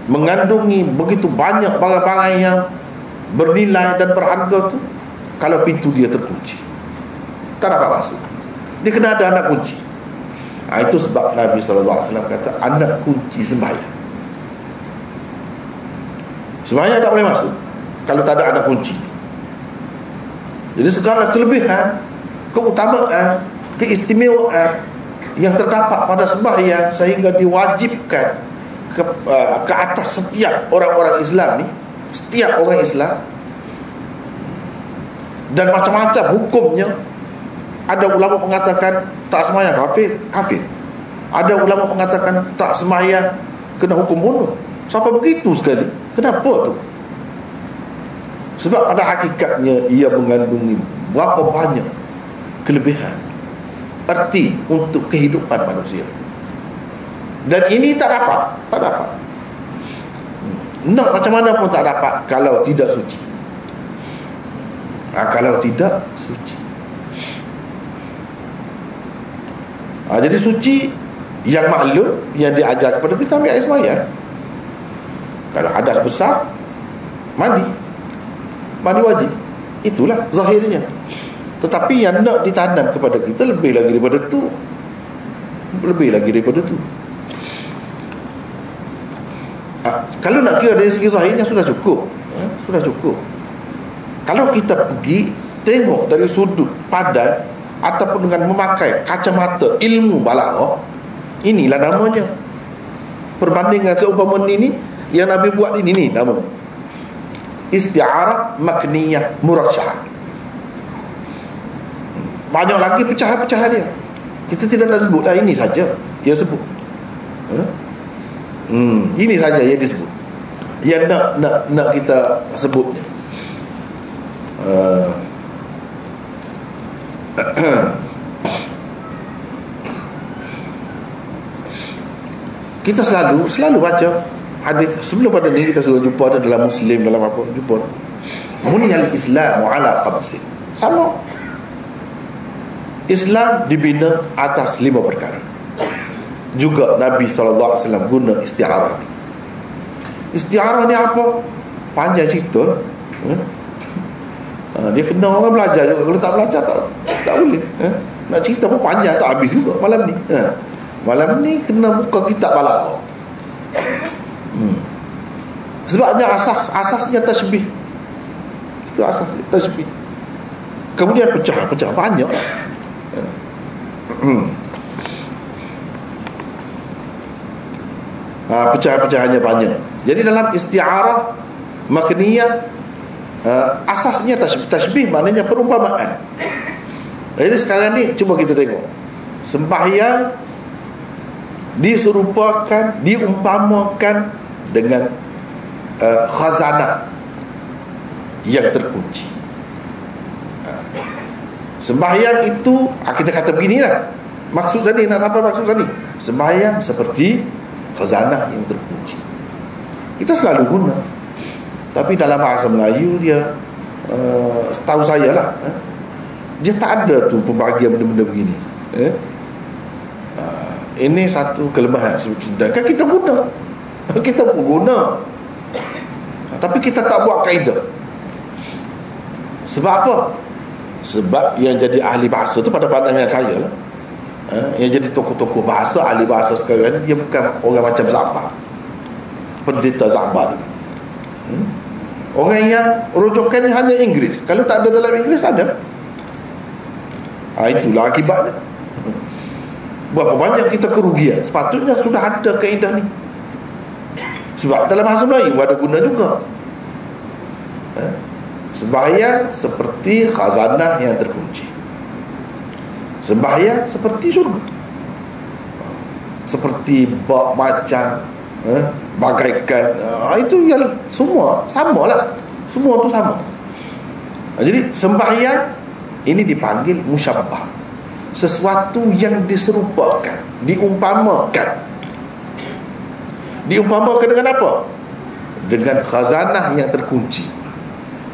Speaker 1: mengandungi begitu banyak barang-barang yang bernilai dan berharga tu, kalau pintu dia terkunci, tak dapat masuk. Dia kena ada anak kunci. Itu sebab Nabi SAW kata anak kunci sembahyang. Sembahyang tak boleh masuk kalau tak ada anak kunci. Jadi segala kelebihan, keutamaan, keistimewaan yang terdapat pada sembahyang sehingga diwajibkan ke atas setiap orang-orang Islam ni, setiap orang Islam, dan macam-macam hukumnya. Ada ulama mengatakan tak sembahyang kafir. Ada ulama mengatakan tak sembahyang kena hukum bunuh. Sampai begitu sekali. Kenapa tu? Sebab pada hakikatnya ia mengandungi berapa banyak kelebihan, erti untuk kehidupan manusia. Dan ini tak dapat. Nak macam mana pun tak dapat kalau tidak suci. Kalau tidak suci. Jadi suci yang maklum, yang diajar kepada kita, ambil air sembahyang. Kalau hadas besar, mandi wajib. Itulah zahirnya. Tetapi yang nak ditanam kepada kita lebih lagi daripada tu. Kalau nak kira dari segi zahirnya sudah cukup. Kalau kita pergi tengok dari sudut pandang ataupun dengan memakai kacamata ilmu balaghah, inilah namanya perbandingan seumpama ini yang Nabi buat ini namanya isti'arah makniyah murasyahah. Banyak lagi pecahan-pecahan dia, kita tidak nak sebutlah, ini saja dia sebut. Ini saja yang disebut, yang nak kita sebutnya. Kita selalu baca hadis sebelum pada ni. Kita sudah jumpa ada dalam Muslim, dalam apa jumpa buniyal Islam ala khamsin. Sama, Islam dibina atas 5 perkara. Juga Nabi SAW guna isti'arah. Isti'arah ni apa? Panjang cerita. Dia kena orang belajar juga. Kalau tak belajar tak boleh. Nak cerita pun panjang, tak habis juga malam ni. Malam ni kena buka kitab balaghah. Sebabnya asasnya tasbih. Itu asasnya tasbih. Kemudian pecah banyak. Pecahan-pecahannya banyak. Jadi dalam isti'arah makniyah, asasnya tasbih maknanya perumpamaan. Jadi sekarang ni cuba kita tengok, sembahyang diserupakan, diumpamakan dengan khazanah yang terkunci. Sembahyang itu, kita kata beginilah maksud tadi, nak sampai maksud tadi, sembahyang seperti khazanah yang terkunci. Kita selalu guna, tapi dalam bahasa Melayu dia, setahu saya lah, dia tak ada tu pembahagian benda-benda begini. Ini satu kelemahan. Sedangkan kita pun guna, tapi kita tak buat kaedah. Sebab apa? Sebab yang jadi ahli bahasa tu, pada pandangan saya lah, yang jadi tokoh-tokoh bahasa, ahli bahasa sekarang, dia bukan orang macam Zabar, pendeta Zabar. Orang yang rujukannya hanya Inggeris. Kalau tak ada dalam Inggeris, ada. Itulah akibatnya. Berapa banyak kita kerugian. Sepatutnya sudah ada kaedah ni. Sebab dalam bahasa Melayu ada guna juga. Sembahyang seperti khazanah yang terkunci. Sembahyang seperti syurga, seperti bak macam, bagaikan, itu yang semua sama lah. Semua tu sama. Jadi sembahyang ini dipanggil musyabbah, sesuatu yang diserupakan, diumpamakan. Diumpamakan dengan apa? Dengan khazanah yang terkunci.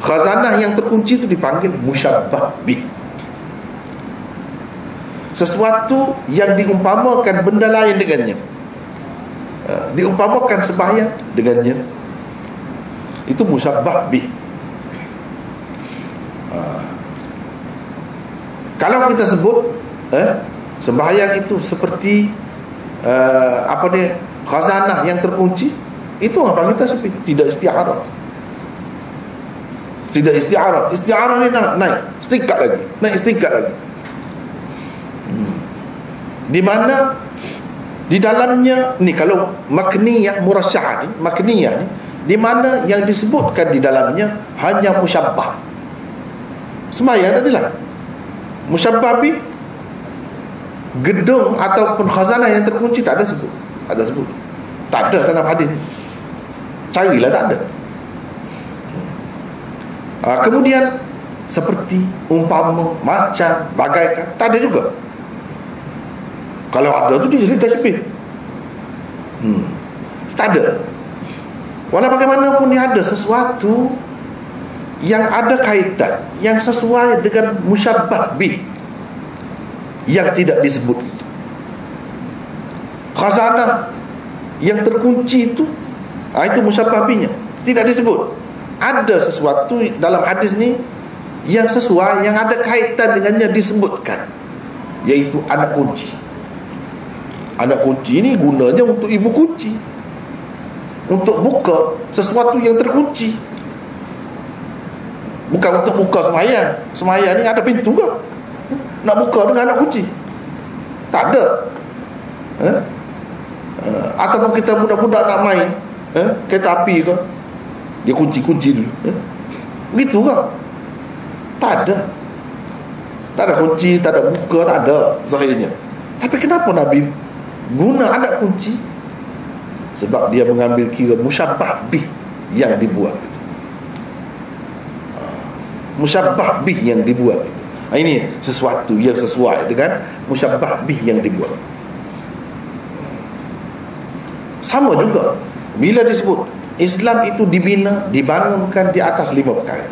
Speaker 1: Khazanah yang terkunci itu dipanggil musyabbah bih. Sesuatu yang diumpamakan benda lain dengannya. Diumpamakan sembahyang dengannya. Itu musyabbah bih. Kalau kita sebut sembahyang itu seperti apa dia, khazanah yang terkunci, itu apa kita sebut tidak isti'arah. Tidak isti'arah. Isti'arah ni naik setingkat lagi, naik setingkat lagi. Di mana di dalamnya ni, kalau makniyah murasya'ah ni, makniyah ni, di mana yang disebutkan di dalamnya hanya musyabbah. Sembahyang tadilah musyabbah bi, gedung ataupun khazanah yang terkunci tak ada sebut. Tak ada sebut. Tak ada dalam hadis ni. Carilah, tak ada. Kemudian seperti, umpama, macam, bagaikan, tak ada juga. Kalau ada tu dia jadi tashbih. Tak ada. Walau bagaimanapun dia ada sesuatu yang ada kaitan, yang sesuai dengan musyabbah bih, yang tidak disebut itu. Khazanah yang terkunci itu, itu musyabbah bihnya tidak disebut. Ada sesuatu dalam hadis ni yang sesuai, yang ada kaitan dengannya disebutkan, yaitu anak kunci. Anak kunci ini gunanya untuk ibu kunci, untuk buka sesuatu yang terkunci. Bukan untuk buka sembahyang. Sembahyang ni ada pintu ke? Nak buka dengan anak kunci? Tak ada. Ataupun kita budak-budak nak main kereta api ke, dia kunci-kunci dulu. Begitu ke? Tak ada. Tak ada kunci, tak ada buka, tak ada zahirnya. Tapi kenapa Nabi guna anak kunci? Sebab dia mengambil kira musyabbah bih yang dibuat itu. Musyabbah bih yang dibuat itu. Ini sesuatu yang sesuai dengan musyabbah bih yang dibuat. Sama juga bila disebut Islam itu dibina, dibangunkan di atas 5 perkara.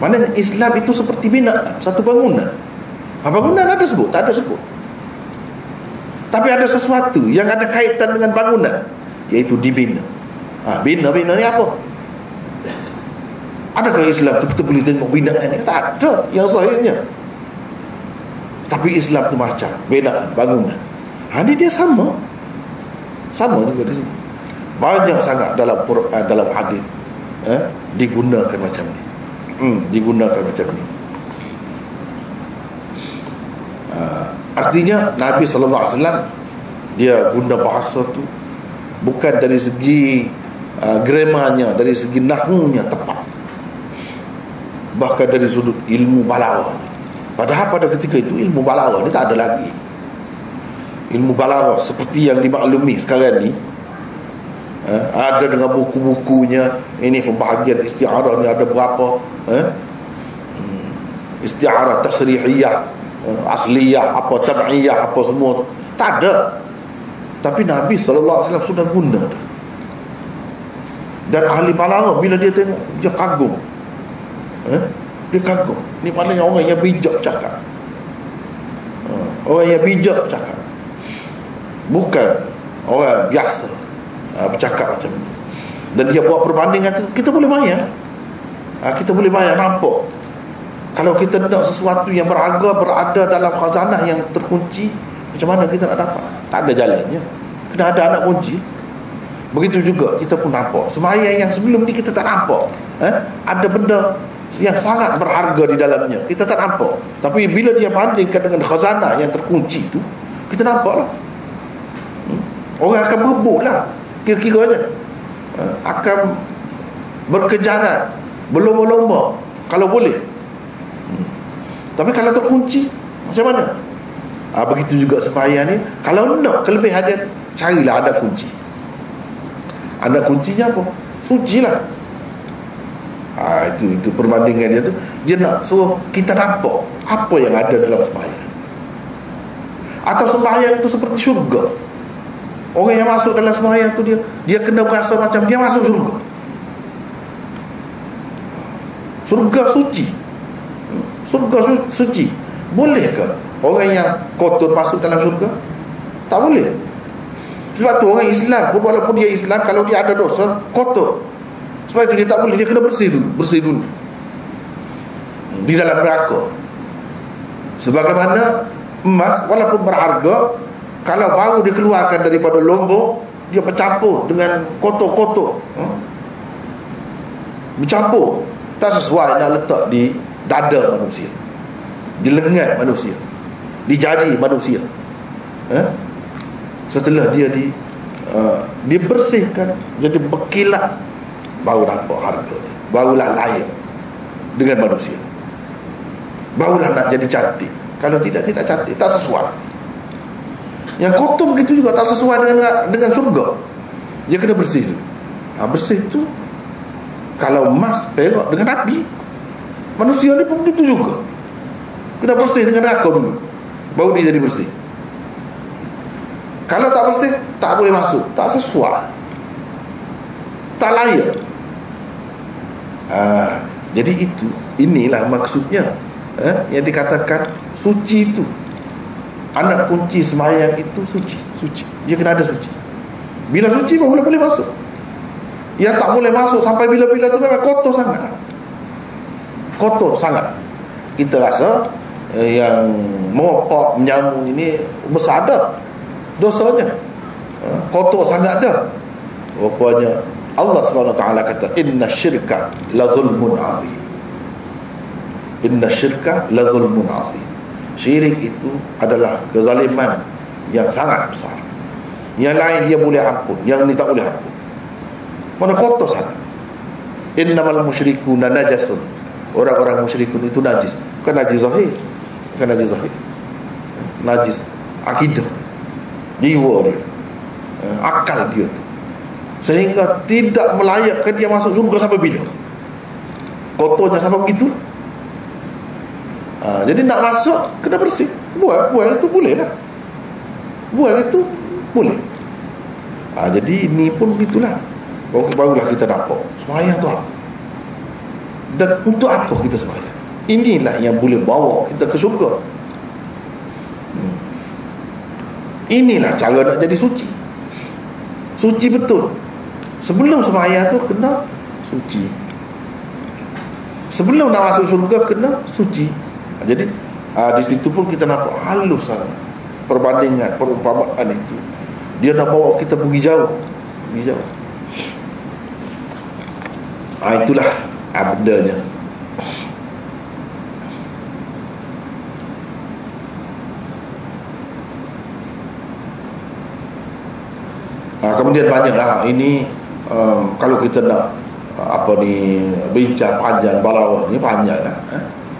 Speaker 1: Maknanya Islam itu seperti bina satu bangunan. Bangunan ada sebut? Tak ada sebut. Tapi ada sesuatu yang ada kaitan dengan bangunan, yaitu dibina. Bina ni apa? Adakah Islam tu kita boleh tengok binaan ni? Tak ada yang zahirnya. Tapi Islam tu macam binaan, bangunan. Ini dia sama. Sama juga disebut. Banyak sangat dalam Quran, dalam hadis digunakan macam ni. Digunakan macam ni. Artinya Nabi SAW dia guna bahasa tu bukan dari segi gramarnya, dari segi nahwunya tepat, bahkan dari sudut ilmu balaghah. Padahal pada ketika itu ilmu balaghah ni tak ada lagi. Ilmu balaghah seperti yang dimaklumi sekarang ni, ada dengan buku-bukunya. Ini pembahagian isti'arah ni ada berapa, isti'arah tasrihiyah, asliyah, apa tab'iyah, apa semua tak ada. Tapi Nabi SAW sudah guna. Dan ahli balaghah bila dia tengok, dia kagum. Dia kagum. Ni maknanya orang yang bijak cakap. Orang yang bijak cakap, bukan orang biasa bercakap macam ni. Dan dia buat perbandingan tu, kita boleh bayar. Kita boleh bayar, nampak. Kalau kita nak sesuatu yang berharga berada dalam khazanah yang terkunci, macam mana kita nak dapat? Tak ada jalannya. Kena ada anak kunci. Begitu juga kita pun nampak sembahyang yang sebelum ni kita tak nampak. Ada benda yang sangat berharga di dalamnya, kita tak nampak. Tapi bila dia bandingkan dengan khazanah yang terkunci tu, kita nampak lah. Orang akan berebut lah kira-kiranya akan berkejaran, berlomba-lomba kalau boleh. Tapi kalau terkunci, macam mana? Begitu juga sembahyang ni, kalau nak kelebihan dia, carilah ada kunci. Ada kuncinya apa? Suci lah. Itu perbandingan dia tu. Dia nak suruh kita nampak apa yang ada dalam sembahyang. Atau sembahyang itu seperti syurga. Orang yang masuk dalam sembahyang tu dia kena berasa macam dia masuk syurga. Surga suci. Surga suci. Boleh ke orang yang kotor masuk dalam surga? Tak boleh. Sebab tu orang Islam pun, walaupun dia Islam, kalau dia ada dosa, kotor. Sebab itu dia tak boleh. Dia kena bersih dulu di dalam neraka. Sebagaimana emas, walaupun berharga, kalau baru dikeluarkan daripada lombok, dia bercampur dengan kotor-kotor, bercampur, tak sesuai nak letak di dada manusia, di lengan manusia, di jari manusia. Setelah dia dibersihkan, jadi berkilat, baru dapat harga dia, barulah layak dengan manusia, barulah nak jadi cantik. Kalau tidak cantik, tak sesuai. Yang kotor begitu juga, tak sesuai dengan surga. Dia kena bersih dulu. Bersih tu, kalau emas, perak dengan api, manusia ni pun begitu juga, kena bersih dengan neraka dulu, baru dia jadi bersih. Kalau tak bersih, tak boleh masuk, tak sesuai, tak layak. Jadi inilah maksudnya yang dikatakan suci itu. Anak kunci sembahyang itu suci. Dia kena ada suci. Bila suci baru boleh masuk. Yang tak boleh masuk sampai bila-bila tu memang kotor sangat. Kita rasa yang merokok, menyamung ini besar dah dosanya, kotor sangat dah. Rupanya Allah Subhanahu Wa Taala kata, inna syirka la zulmun azim. Inna syirka la zulmun azim. Syirik itu adalah kezaliman yang sangat besar. Yang lain dia boleh ampun, yang ni tak boleh ampun. Mana kotor sangat. Innamal musyrikuna najasun. Orang-orang musyrikun itu najis. Bukan najis zahir, najis akidah, jiwa dia, akal dia tu, sehingga tidak melayakkan dia masuk surga sampai bila. Kotornya sampai begitu. Jadi nak masuk kena bersih. Bual itu boleh lah. Bual itu boleh. Jadi ini pun begitulah. Barulah kita nampak sembahyang tu apa, dan untuk apa kita sembahyang. Inilah yang boleh bawa kita ke surga. Inilah cara nak jadi suci. Suci betul. Sebelum sembahyang tu kena suci. Sebelum nak masuk surga kena suci. Jadi di situ pun kita nampak halus sangat perbandingan, perumpamaan itu. Dia nak bawa kita pergi jauh. Itulah bendanya. Kemudian banyaklah ini, kalau kita nak bincang panjang balawah ni panjanglah,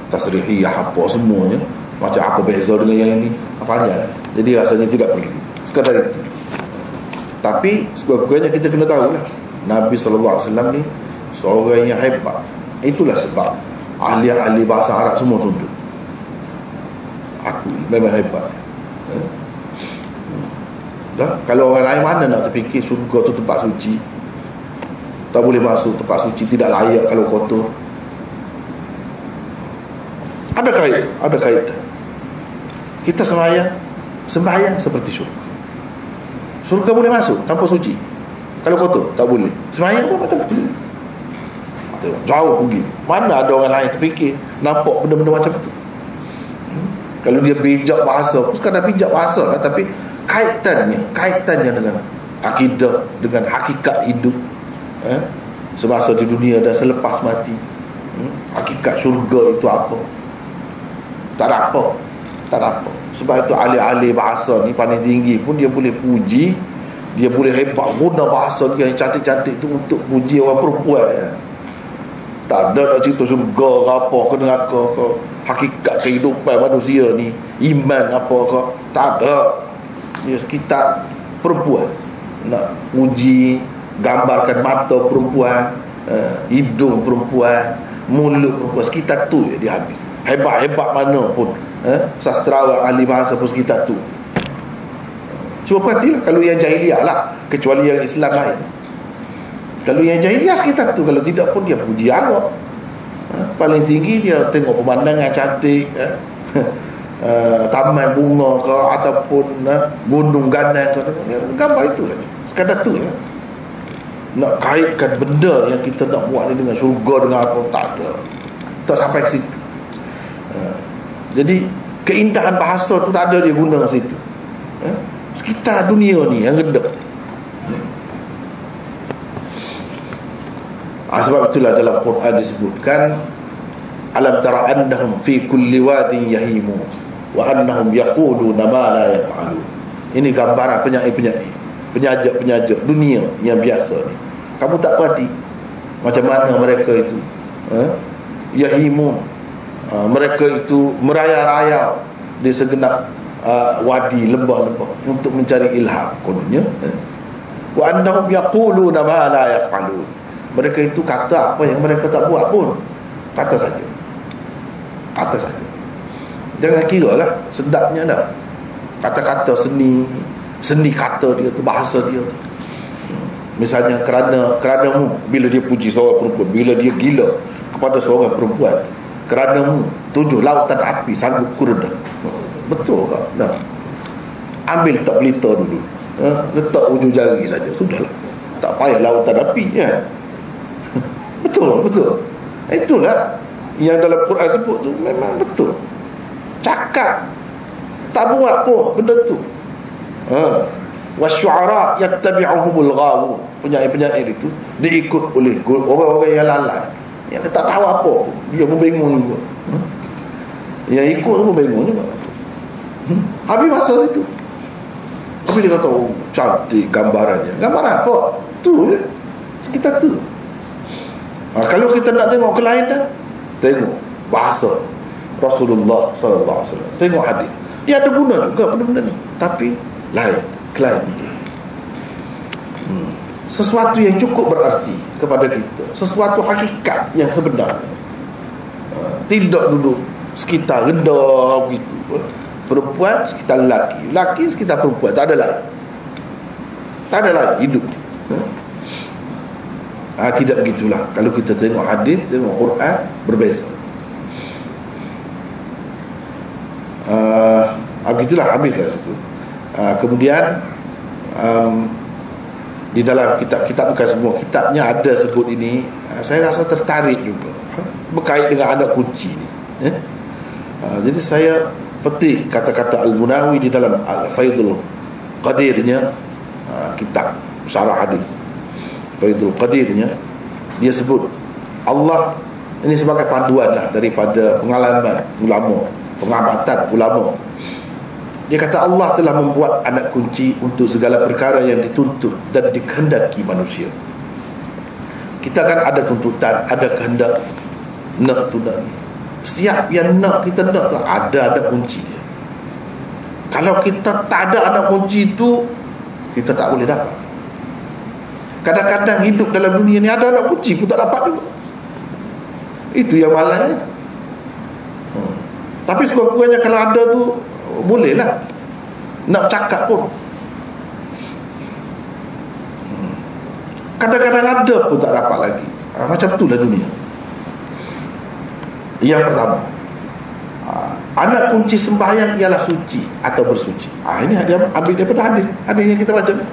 Speaker 1: tasrihiyah apa semuanya, macam apa beza dengan yang ini, panjang. Jadi rasanya tidak perlu sekadar itu. Tapi sekurang-kurangnya kita kena tahu lah, Nabi SAW ni seorang yang hebat. Itulah sebab ahli-ahli bahasa Arab semua tunduk. Aku memang hebat. Kalau orang lain mana nak terfikir surga tu tempat suci, tak boleh masuk tempat suci, tidak layak kalau kotor. Ada kaitan. Kita sembahyang seperti surga. Surga boleh masuk tanpa suci. Kalau kotor tak boleh. Sembahyang pun tak boleh. Jauh pergi. Mana ada orang lain terfikir nampak benda-benda macam tu. Kalau dia bijak bahasa, bukan sekadar bijak bahasa lah, tapi kaitannya dengan akidah, dengan hakikat hidup, semasa di dunia dan selepas mati. Hakikat syurga itu apa? Tak ada apa. Sebab itu ahli-ahli bahasa ni paling tinggi pun dia boleh puji Dia boleh hebat guna bahasa dia yang cantik-cantik tu untuk puji orang perempuan ya. Tak ada nak cerita syurga ke apa ke neraka ke, hakikat kehidupan manusia ni, iman apa ke, tak ada. Dia sekitar perempuan, nak puji, gambarkan mata perempuan, hidung perempuan, mulut perempuan, sekitar tu dia habis. Hebat-hebat mana pun sastrawan ahli bahasa pun sekitar tu. Cuba perhatilah, kalau yang jahiliah lah, kecuali yang Islam lain. Kalau yang jahiliah sekitar tu, kalau tidak pun dia puji Allah. Paling tinggi dia tengok pemandangan cantik, taman bunga ke, ataupun gunung ganang ke, gambar itu lagi, sekadar tu ya. Nak kaitkan benda yang kita nak buat ni dengan syurga, dengan apa, tak ada, tak sampai ke situ. Jadi keindahan bahasa tu tak ada dia guna ke situ. Sekitar dunia ni yang rendah. Sebab itulah dalam Quran disebutkan, alam tara annahum fi kulli wadin yahimu wa annahum yaquluna ma la yaf'alun. Ini gambaran penyaja-penyaja dunia yang biasa ni. Kamu tak perhati macam mana mereka itu yahimun, mereka itu merayau-rayau di segenap wadi, lembah-lembah untuk mencari ilham kononnya. Wa annahum yaquluna ma la yaf'alun. Mereka itu kata apa yang mereka tak buat pun. Kata saja. Jangan kira lah sedapnya dah kata-kata seni kata dia tu, bahasa dia tu. Misalnya keranamu, bila dia puji seorang perempuan, bila dia gila kepada seorang perempuan, keranamu 7 lautan api sanggup kuredam. Betul tak? Nah, ambil tak pelita dulu, letak ujung jari saja, sudahlah, tak payah lautan api ya. Betul. Itulah yang dalam Quran sebut tu, memang betul. Cakap, tak buat pun benda tu. Wasyu'ara yattabi'uhumul ghawun. Penyair-penyair itu diikut oleh orang-orang yang lalai, yang tak tahu apa, dia membingung juga. Yang ikut tu membingung juga. Habis masa situ. Tapi dia kata, oh, cantik gambarannya. Gambaran apa? Tu je, sekitar tu. Kalau kita nak tengok ke lain dah, tengok bahasa Rasulullah SAW, tengok hadis. Dia ada guna juga benda-benda ni, tapi lain, kelain dia. Sesuatu yang cukup berarti kepada kita, sesuatu hakikat yang sebenar. Tidak duduk sekitar rendah begitu. Perempuan sekitar lelaki, lelaki sekitar perempuan, tak ada lain hidup. Tidak begitulah. Kalau kita tengok hadis, tengok Quran, berbeza. Begitulah, habislah situ. Kemudian di dalam kitab-kitab, bukan semua kitabnya ada sebut ini. Saya rasa tertarik juga berkait dengan anak kunci ni. Jadi saya petik kata-kata Al-Munawi di dalam Al-Faidul Qadirnya, kitab syarah hadis Faidul Qadirnya. Dia sebut Allah ini sebagai panduan lah daripada pengalaman ulama, pengamatan ulama. Dia kata Allah telah membuat anak kunci untuk segala perkara yang dituntut dan dikehendaki manusia. Kita kan ada tuntutan, ada kehendak, nak tu nak ni. Setiap yang nak kita nak tu ada kunci dia. Kalau kita tak ada anak kunci tu, kita tak boleh dapat. Kadang-kadang hidup dalam dunia ni ada anak kunci pun tak dapat juga. Itu yang malangnya. Tapi sekurang-kurangnya kalau ada tu, bolehlah nak cakap pun. Kadang-kadang ada pun tak dapat lagi. Macam itulah dunia. Yang pertama, anak kunci sembahyang ialah suci atau bersuci. Ini dia ambil daripada hadis yang kita baca ni.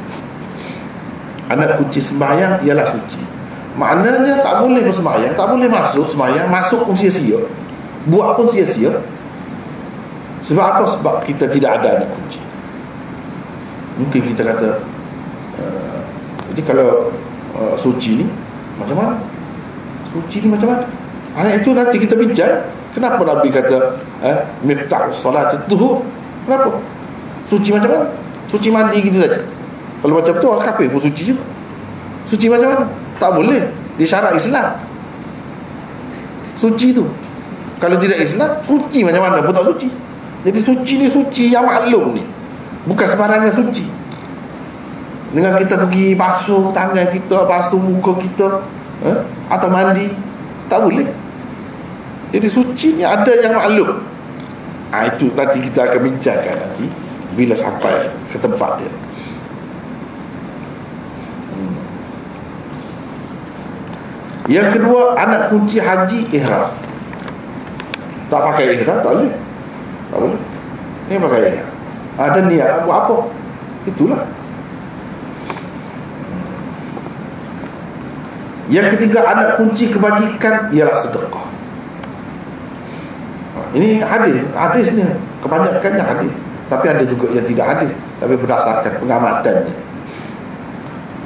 Speaker 1: Anak kunci sembahyang ialah suci. Maknanya tak boleh bersembahyang, tak boleh masuk sembahyang, masuk pun sia-sia, buat pun sia-sia. Sebab apa? Sebab kita tidak ada anak kunci. Mungkin kita kata jadi kalau suci ni macam mana? Suci ni macam mana? Itu nanti kita bincang. Kenapa Nabi kata miftah salat tuhur? Kenapa? Suci macam mana? Suci mandi gitu saja. Kalau macam tu orang kafir pun suci juga. Suci macam mana? Tak boleh. Di syarat Islam suci tu. Kalau tidak Islam, suci macam mana pun tak suci. Jadi suci ni suci yang maklum ni, bukan sembarangan suci. Dengan kita pergi basuh tangan kita, basuh muka kita, atau mandi, tak boleh. Jadi suci ni ada yang maklum. Itu nanti kita akan bincangkan nanti bila sampai ke tempat dia. Yang kedua, anak kunci haji ihram. Tak pakai ihram tak boleh. Tak boleh. Ni pakai ihram. Ada niat buat apa? Itulah. Yang ketiga, anak kunci kebajikan ialah sedekah. Ini hadis ni kebanyakannya hadis, tapi ada juga yang tidak hadis, tapi berdasarkan pengamatannya.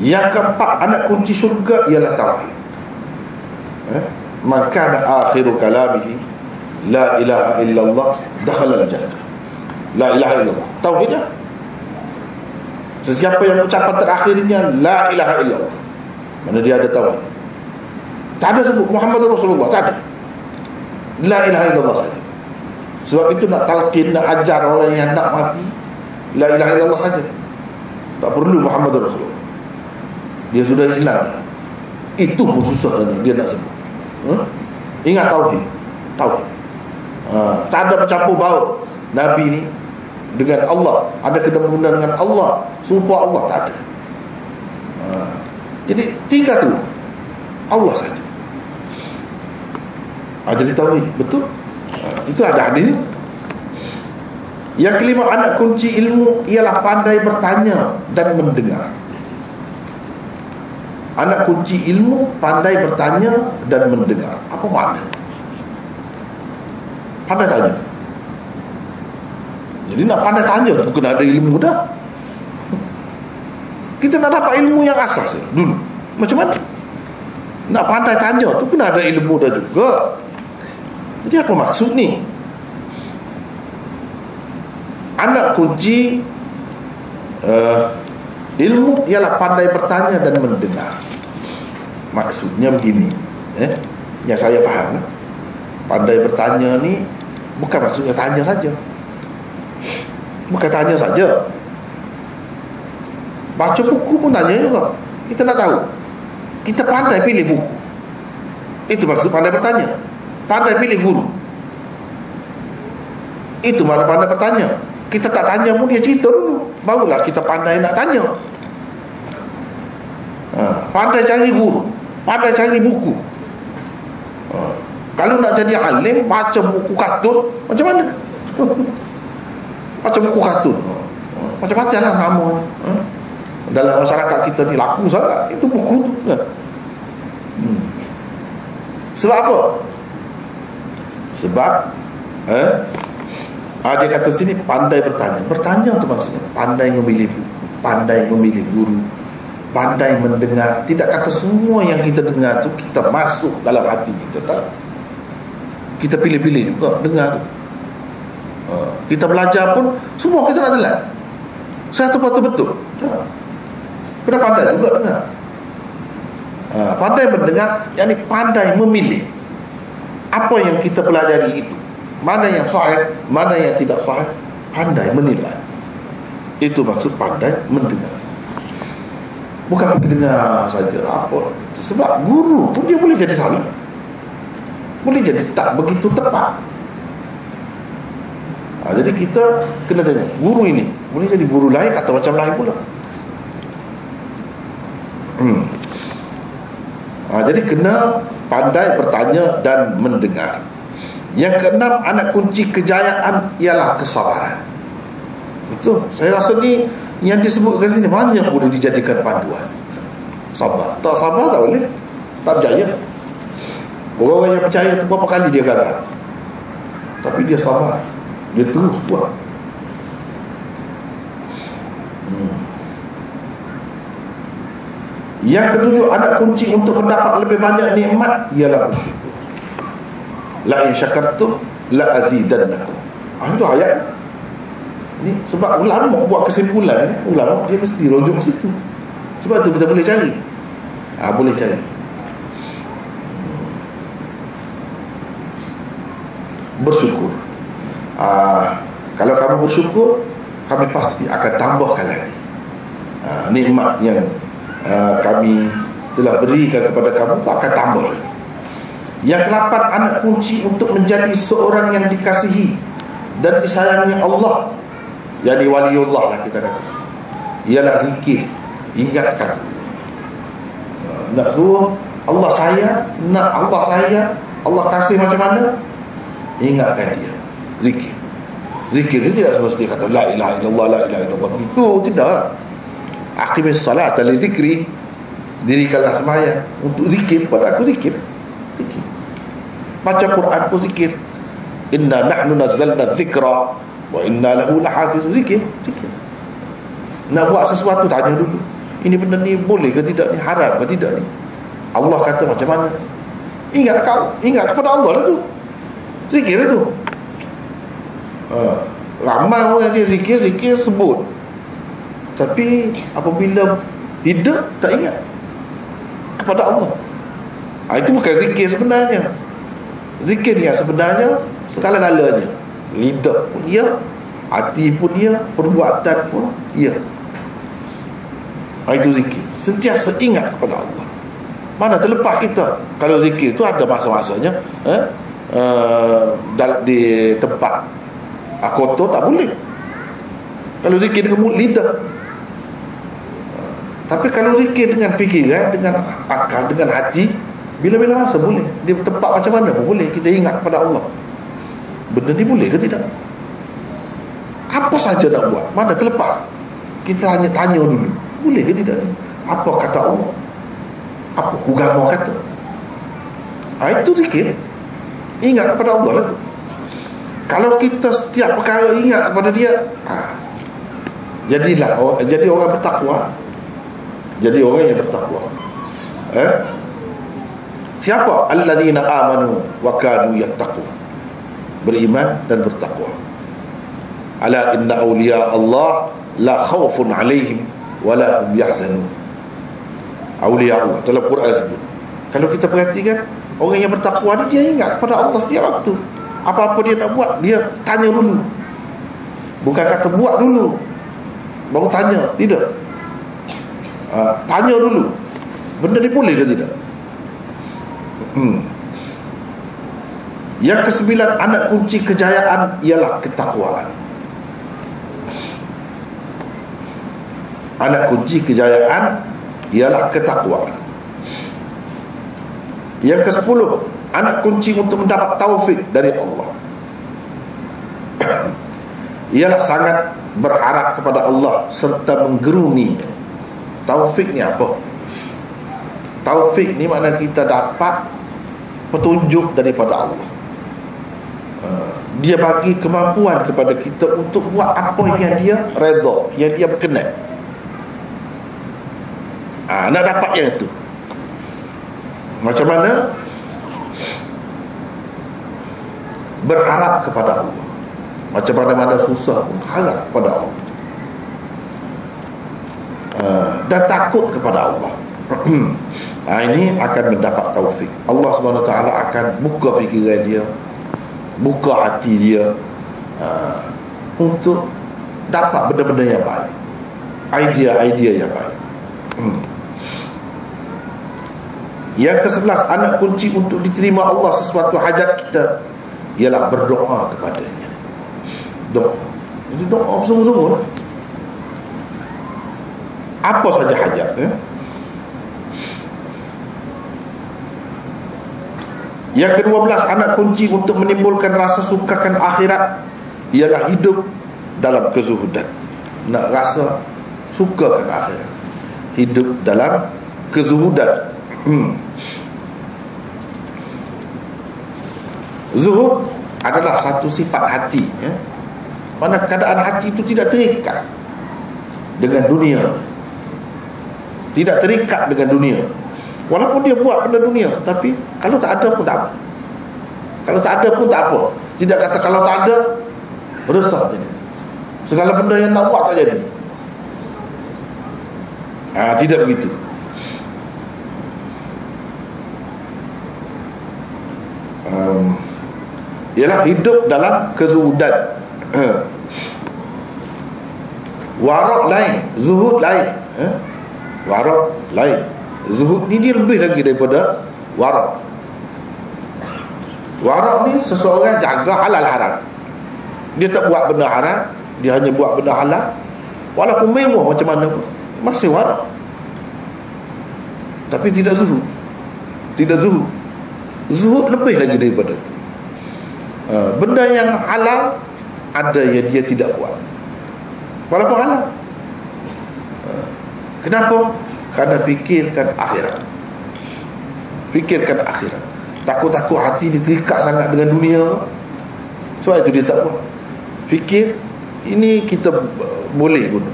Speaker 1: Yang keempat, anak kunci syurga ialah tauhid. Maka akhiru kalamihi la ilaha illallah dakhala al-jannah. La ilaha illallah, tauhid lah. Sesiapa yang ucapan terakhirnya la ilaha illallah, mana dia ada tauhid. Tak ada sebut Muhammad Rasulullah, tak ada. La ilaha illallah saja. Sebab itu nak talqin, nak ajar orang yang nak mati, la ilaha illallah saja. Tak perlu Muhammad Rasulullah. Dia sudah Islam. Itu pun susah dia nak sebut. Ingat tauhid. Tauhid. Tak ada bercampur baur Nabi ni dengan Allah, ada kena-mengena dengan Allah, sumpah Allah, tak ada. Jadi tiga tu Allah saja. Jadi tauhid, betul. Itu ada hadis. Yang kelima, anak kunci ilmu ialah pandai bertanya dan mendengar. Anak kunci ilmu pandai bertanya dan mendengar. Apa makna? Pandai tanya. Jadi nak pandai tanya tu bukan ada ilmu dah. Kita nak dapat ilmu yang asas dulu. Macam mana? Nak pandai tanya tu kena ada ilmu dah juga. Jadi apa maksud ni? Anak kunci ilmu ialah pandai bertanya dan mendengar. Maksudnya begini, yang saya faham, pandai bertanya ni bukan maksudnya tanya saja. Bukan tanya saja. Baca buku pun tanya juga. Kita nak tahu. Kita pandai pilih buku. Itu maksud pandai bertanya. Pandai pilih guru. Itu mana pandai bertanya. Kita tak tanya pun dia cerita dulu, barulah kita pandai nak tanya. Pandai cari guru, pandai cari buku. Kalau nak jadi alim, baca buku kartun macam mana? Baca buku kartun macam-macam lah nama. Dalam masyarakat kita ni laku sangat itu buku tu. Sebab apa? Sebab dia kata sini pandai bertanya. Bertanya tu maksudnya pandai memilih buku, pandai memilih guru, pandai mendengar. Tidak kata semua yang kita dengar tu kita masuk dalam hati kita, tak. Kita pilih-pilih juga dengar tu. Kita belajar pun semua kita nak telan. Satu patut betul, tak. Kena pandai juga dengar. Pandai mendengar, yakni pandai memilih apa yang kita pelajari itu, mana yang sahih, mana yang tidak sahih. Pandai menilai. Itu maksud pandai mendengar. Bukan mendengar saja apa. Sebab guru pun dia boleh jadi salah, boleh jadi tak begitu tepat. Jadi kita kena tengok guru ini boleh jadi guru lain atau macam lain pula. Jadi kena pandai bertanya dan mendengar. Yang keenam, anak kunci kejayaan ialah kesabaran. Betul. Saya rasa ni yang disebutkan sini banyak boleh dijadikan panduan. Sabar. Tak sabar tak boleh, tak berjaya. Orang-orang yang percaya tu berapa kali dia gagal, tapi dia sabar, dia terus buat. Yang ketujuh, anak kunci untuk mendapat lebih banyak nikmat ialah bersyukur. La in syakartum la azidannakum. Itu ayat. Ini sebab ulama buat kesimpulan, ulama dia mesti rujuk ke situ. Sebab tu kita boleh cari. Boleh cari. Bersyukur. Kalau kamu bersyukur, kami pasti akan tambahkan lagi nikmat yang kami telah berikan kepada kamu, itu akan tambah lagi. Yang ke-8, anak kunci untuk menjadi seorang yang dikasihi dan disayangi Allah, jadi waliullah lah kita kata, ialah zikir. Ingatkan, nak suruh Allah sayang, nak Allah sayang, Allah kasih macam mana, ingatkan dia. Zikir. Zikir ni tidak semestinya kata la ilaha illallah, la ilaha illallah, itu tidak. Aqimis salat li zikri, dirikanlah sembahyang untuk zikir. Pada aku zikir. Zikir. Baca Quran pun zikir. Inna nahnu nazzalna dzikra wa inna lahu lahafizun. Zikir. Zikir. Nak buat sesuatu, tanya dulu, ini benda ni boleh ke tidak, ni haram ke tidak ni, Allah kata macam mana. Ingat kepada Allah lah tu. Zikir lah tu. Ramai orang dia zikir sebut, tapi apabila hidup tak ingat kepada Allah. Itu bukan zikir sebenarnya. Zikir yang sebenarnya segala-galanya. Lidah pun ya, hati pun ya, perbuatan pun ya. Itu zikir. Sentiasa ingat kepada Allah. Mana terlepas kita. Kalau zikir tu ada masa-masanya di tempat kotor tak boleh. Kalau zikir dengan lidah. Tapi kalau zikir dengan fikiran, dengan akal, dengan hati, bila-bila masa boleh. Di tempat macam mana pun boleh. Kita ingat kepada Allah. Benda ni boleh ke tidak? Apa saja nak buat, mana terlepas, kita hanya tanya dulu, boleh ke tidak? Apa kata Allah? Apa agama kata? Itu zikir. Ingat kepada Allah lah tu. Kalau kita setiap perkara ingat kepada dia, jadi orang bertakwa. Jadi orang yang bertakwa. Siapa? Alladzina amanu wa kanu yattaqun. Beriman dan bertakwa. Ala inna awliya Allah la khawfun alaihim wa la hum yahzanun. Awliya Allah dalam Quran sebut. Kalau kita perhatikan, orang yang bertakwa ni dia ingat kepada Allah setiap waktu. Apa-apa dia nak buat, dia tanya dulu. Bukan kata buat dulu baru tanya, tidak. Tanya dulu, benda ni boleh ke tidak. Yang ke-9, anak kunci kejayaan ialah ketakwaan. Anak kunci kejayaan ialah ketakwaan. Yang ke-10, anak kunci untuk mendapat taufik dari Allah ialah sangat berharap kepada Allah serta menggeruni. Taufik ni apa? Taufik ni makna kita dapat petunjuk daripada Allah. Dia bagi kemampuan kepada kita untuk buat apa yang dia redha, yang dia berkenan. Nak dapat yang itu macam mana? Berharap kepada Allah. Macam mana susah pun harap kepada Allah, dan takut kepada Allah. Ini akan mendapat taufik. Allah SWT akan buka fikiran dia, buka hati dia, untuk dapat benda-benda yang baik, idea-idea yang baik. Yang ke-11, anak kunci untuk diterima Allah sesuatu hajat kita ialah berdoa kepadanya. Doa. Jadi doa bersungguh-sungguh. Apa saja hajat, Yang ke-12, anak kunci untuk menimbulkan rasa sukakan akhirat ialah hidup dalam kezuhudan. Nak rasa sukakan akhirat, hidup dalam kezuhudan. Zuhud adalah satu sifat hati, mana keadaan hati itu tidak terikat dengan dunia. Tidak terikat dengan dunia. Walaupun dia buat benda dunia, tetapi kalau tak ada pun tak apa. Kalau tak ada pun tak apa. Tidak kata kalau tak ada resah. segala benda yang nak buat tak jadi. Tidak begitu. Ialah hidup dalam kezuhudan. Warak lain, zuhud lain. Warak lain. Zuhud ni dia lebih lagi daripada warak. Warak ni seseorang jaga halal haram. Dia tak buat benda haram, dia hanya buat benda halal. Walaupun mewah macam mana pun, masih warak. Tapi tidak zuhud. Tidak zuhud. Zuhud lebih lagi daripada itu. Benda yang halal ada yang dia tidak buat, walaupun halal. Kenapa? Kerana fikirkan akhirat. Fikirkan akhirat. Takut-takut hati dia terikat sangat dengan dunia, sebab itu dia tak buat. Fikir ini kita boleh guna.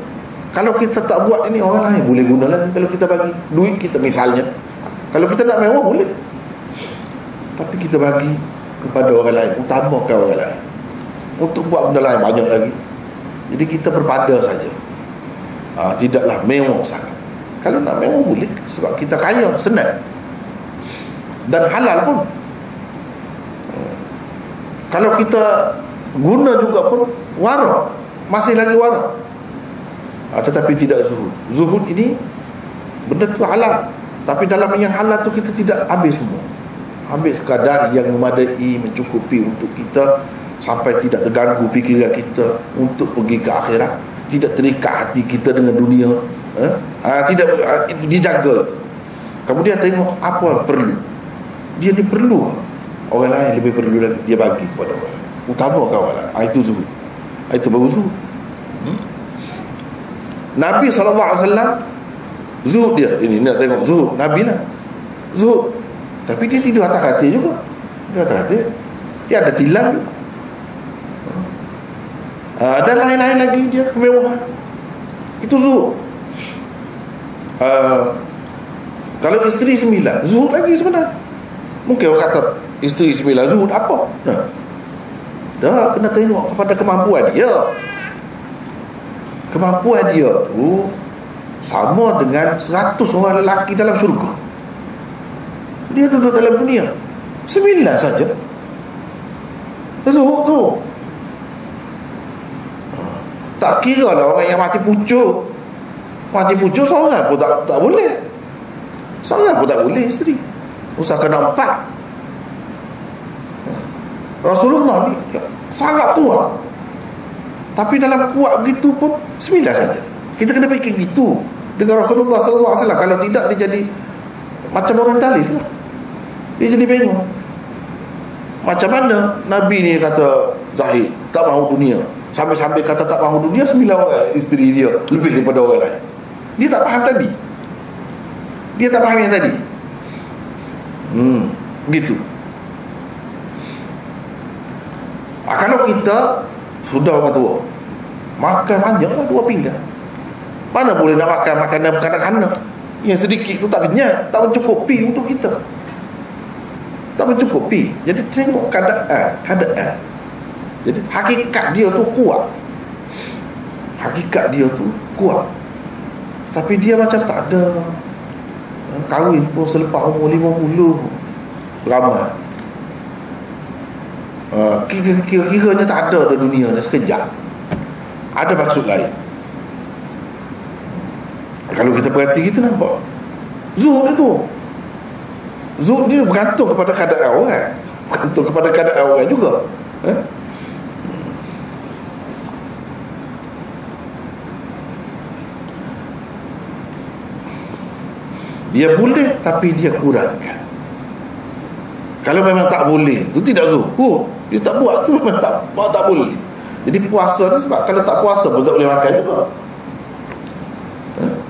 Speaker 1: Kalau kita tak buat ini, orang lain boleh guna lagi. Kalau kita bagi duit kita misalnya, kalau kita nak mewah boleh, tapi kita bagi kepada orang lain, utamakan orang lain untuk buat benda lain banyak lagi. Jadi kita berpada saja. Tidaklah mewah sangat. Kalau nak mewah boleh, sebab kita kaya, senang dan halal pun. Kalau kita guna juga pun warak, masih lagi warak. Tetapi tidak zuhud. Zuhud ini benda tu halal, tapi dalam yang halal tu kita tidak habis semua. Ambil sekadar yang memadai, mencukupi untuk kita sampai tidak terganggu fikiran kita untuk pergi ke akhirat, tidak terikat hati kita dengan dunia. Tidak, dijaga itu. Kemudian tengok apa perlu. Dia ni perlu, orang lain lebih perlu lagi, dia bagi kepada orang lain, utamakan orang lain. Itu zuhud. Itu baru zuhud. Nabi SAW zuhud dia. Ini nak tengok zuhud Nabi lah. Zuhud, tapi dia tidur atas katil juga. Dia atas katil, dia ada tilam juga. Dan lain-lain lagi dia kemewahan. Itu zuhud. Kalau isteri 9, zuhud lagi sebenarnya. Mungkin orang kata isteri 9 zuhud apa? Dah kena tengok kepada kemampuan dia. Kemampuan dia tu sama dengan 100 orang lelaki dalam syurga. Dia duduk dalam dunia 9 saja. Zuhud tu tak kira lah orang yang mati pucuk. Mati pucuk seorang pun tak boleh. Seorang pun tak boleh isteri. Usahakan 4. Rasulullah ni sangat kuat, tapi dalam kuat begitu pun 9 saja. Kita kena fikir gitu dengan Rasulullah SAW. Kalau tidak dia jadi macam orientalis lah. Dia jadi bingung. Macam mana Nabi ni kata Zahid tak mahu dunia, sampai-sampai kata tak mahu dunia 9 orang isteri dia lebih daripada orang lain. Dia tak faham tadi. Dia tak faham yang tadi. Begitu. Kalau kita sudah orang tua, makan banyaklah 2 pinggan. Mana boleh nak makan makanan kanak-kanak yang sedikit tu tak kenyang, tak mencukupi untuk kita. Tak mencukupi. Jadi tengok keadaan. Jadi hakikat dia tu kuat. Hakikat dia tu kuat. Tapi dia macam tak ada. Kahwin pun selepas umur 50 ramai. Kira-kiranya tak ada di dunia ni sekejap. Ada maksud lain. Kalau kita perhati kita nampak zuhud itu. Zuhud ni bergantung kepada keadaan orang. Bergantung kepada keadaan orang juga. Dia boleh tapi dia kurangkan. Kalau memang tak boleh, tu tidak zuhud. Dia tak buat tu memang tak boleh. Jadi puasa ni sebab kalau tak puasa pun tak boleh makan juga.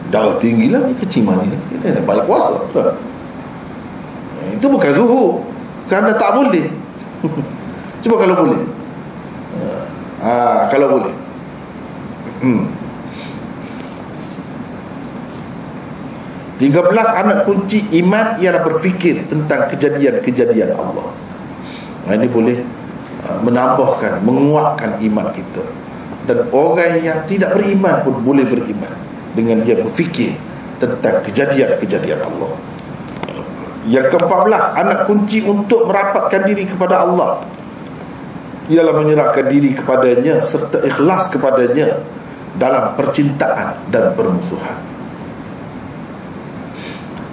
Speaker 1: Darah tinggi lah, kecil mani lah. Kita nak balik puasa. Itu bukan zuhud, kerana tak boleh. Cuba kalau boleh. Kalau boleh. 13 anak kunci iman ialah berfikir tentang kejadian-kejadian Allah. Ini boleh menambahkan, menguatkan iman kita. Dan orang yang tidak beriman pun boleh beriman dengan dia berfikir tentang kejadian-kejadian Allah. Yang ke-14, anak kunci untuk merapatkan diri kepada Allah ialah menyerahkan diri kepadanya serta ikhlas kepadanya dalam percintaan dan permusuhan.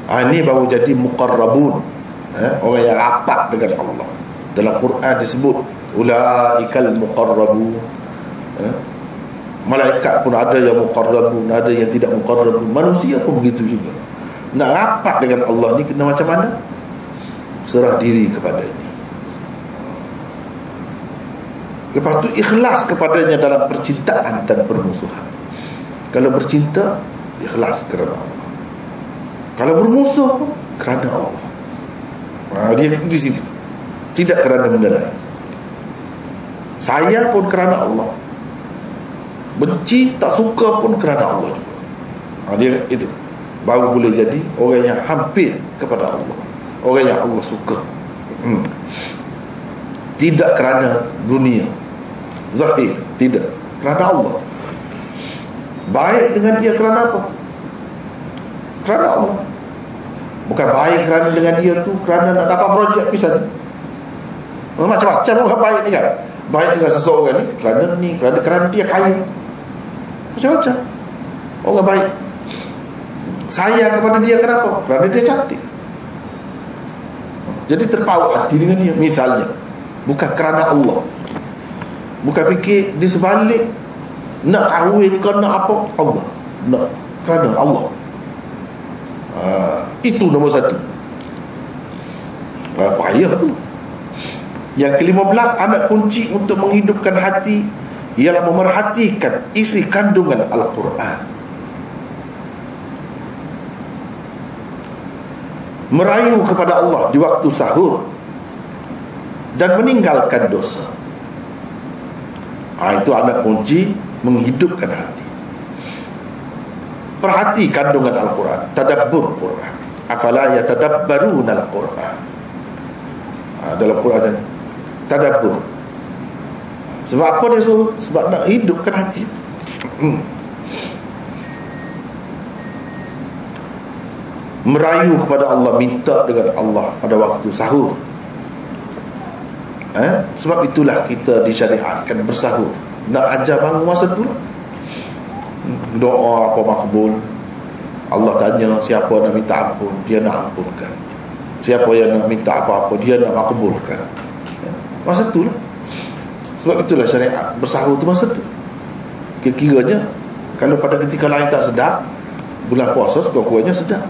Speaker 1: Ini baru jadi muqarrabun, orang yang rapat dengan Allah. Dalam Quran disebut ulaikal muqarrabun. Malaikat pun ada yang muqarrabun, ada yang tidak muqarrabun. Manusia pun begitu juga. Nak rapat dengan Allah ni kena macam mana? Serah diri kepadanya. Lepas tu ikhlas kepadanya dalam percintaan dan permusuhan. Kalau bercinta, ikhlas kerana Allah. Kalau bermusuh pun kerana Allah. Dia di situ. Tidak kerana benda lain. Sayang pun kerana Allah. Benci, tak suka pun kerana Allah juga. Dia itu. Baru boleh jadi orang yang hampir kepada Allah, orang yang Allah suka. Tidak kerana dunia zahir, tidak, kerana Allah. Baik dengan dia kerana apa? Kerana Allah. Bukan baik kerana dengan dia tu kerana nak dapat projek misalnya. Macam-macam orang baik ni kan. Baik dengan seseorang ni kerana dia kaya. Macam-macam orang baik. Sayang kepada dia kenapa? Kerana dia cantik. Jadi terpaut hati dengan dia. Misalnya, bukan kerana Allah. Bukan fikir di sebalik nak kahwin ke nak apa, Allah. Nak kerana Allah. Itu nombor satu. Payah tu. Yang ke-15, anak kunci untuk menghidupkan hati ialah memerhatikan isi kandungan Al-Quran. Merayu kepada Allah di waktu sahur dan meninggalkan dosa. Itu anak kunci menghidupkan hati. Perhati kandungan Al-Quran, tadabbur Quran. Afala yatadabbaruna Al-Quran. Dalam Quran tadabbur. Sebab apa dia suruh? Sebab nak hidupkan hati. Merayu kepada Allah, minta dengan Allah pada waktu sahur. Sebab itulah kita disyariatkan bersahur. Nak ajar bangun masa tu lah. Doa apa makbul. Allah tanya siapa nak minta ampun, dia nak ampunkan. Siapa yang nak minta apa-apa, dia nak makbulkan. Masa tu lah. Sebab itulah syariat bersahur tu masa tu. Kira-kiranya kalau pada ketika lain tak sedap, bulan puasa sekurang-kurangnya sedap.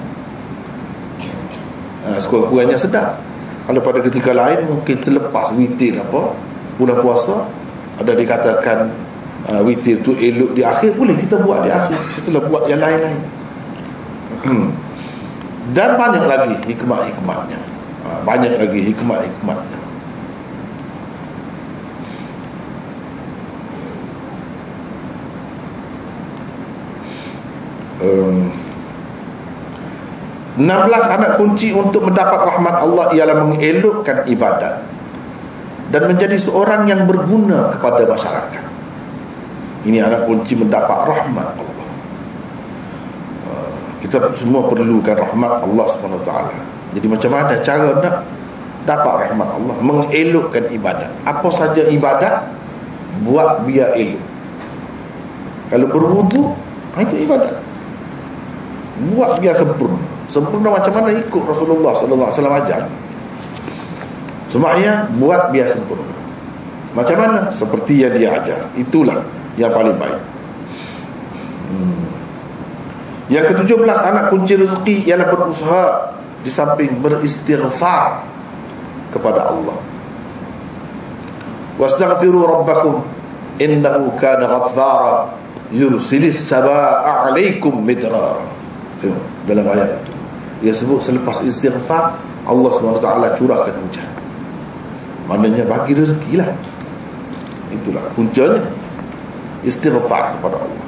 Speaker 1: Sekurang-kurangnya sedap. Kalau pada ketika lain mungkin terlepas witir apa, bulan puasa ada dikatakan witir tu elok di akhir, boleh kita buat di akhir setelah buat yang lain-lain. Dan banyak lagi hikmat-hikmatnya. Banyak lagi hikmat-hikmatnya. Um, 16, anak kunci untuk mendapat rahmat Allah ialah mengelokkan ibadat dan menjadi seorang yang berguna kepada masyarakat. Ini anak kunci mendapat rahmat Allah. Kita semua perlukan rahmat Allah SWT. Jadi macam mana cara nak dapat rahmat Allah? Mengelokkan ibadat. Apa saja ibadat, buat biar elok. Kalau berwudu, itu ibadat. Buat biar sempurna. Sempurna macam mana? Ikut Rasulullah SAW ajar. Sembahyang buat biar sempurna. Macam mana? Seperti yang dia ajar. Itulah yang paling baik. Yang ke-17, anak kunci rezeki ialah berusaha di samping beristighfar kepada Allah. Wastaghfiru rabbakum innahu kana ghaffara yursilis sabaa 'alaikum midrara. Dalam ayat itu dia sebut selepas istighfar Allah SWT curahkan hujan. Maknanya bagi rezeki lah. Itulah kuncinya, istighfar kepada Allah.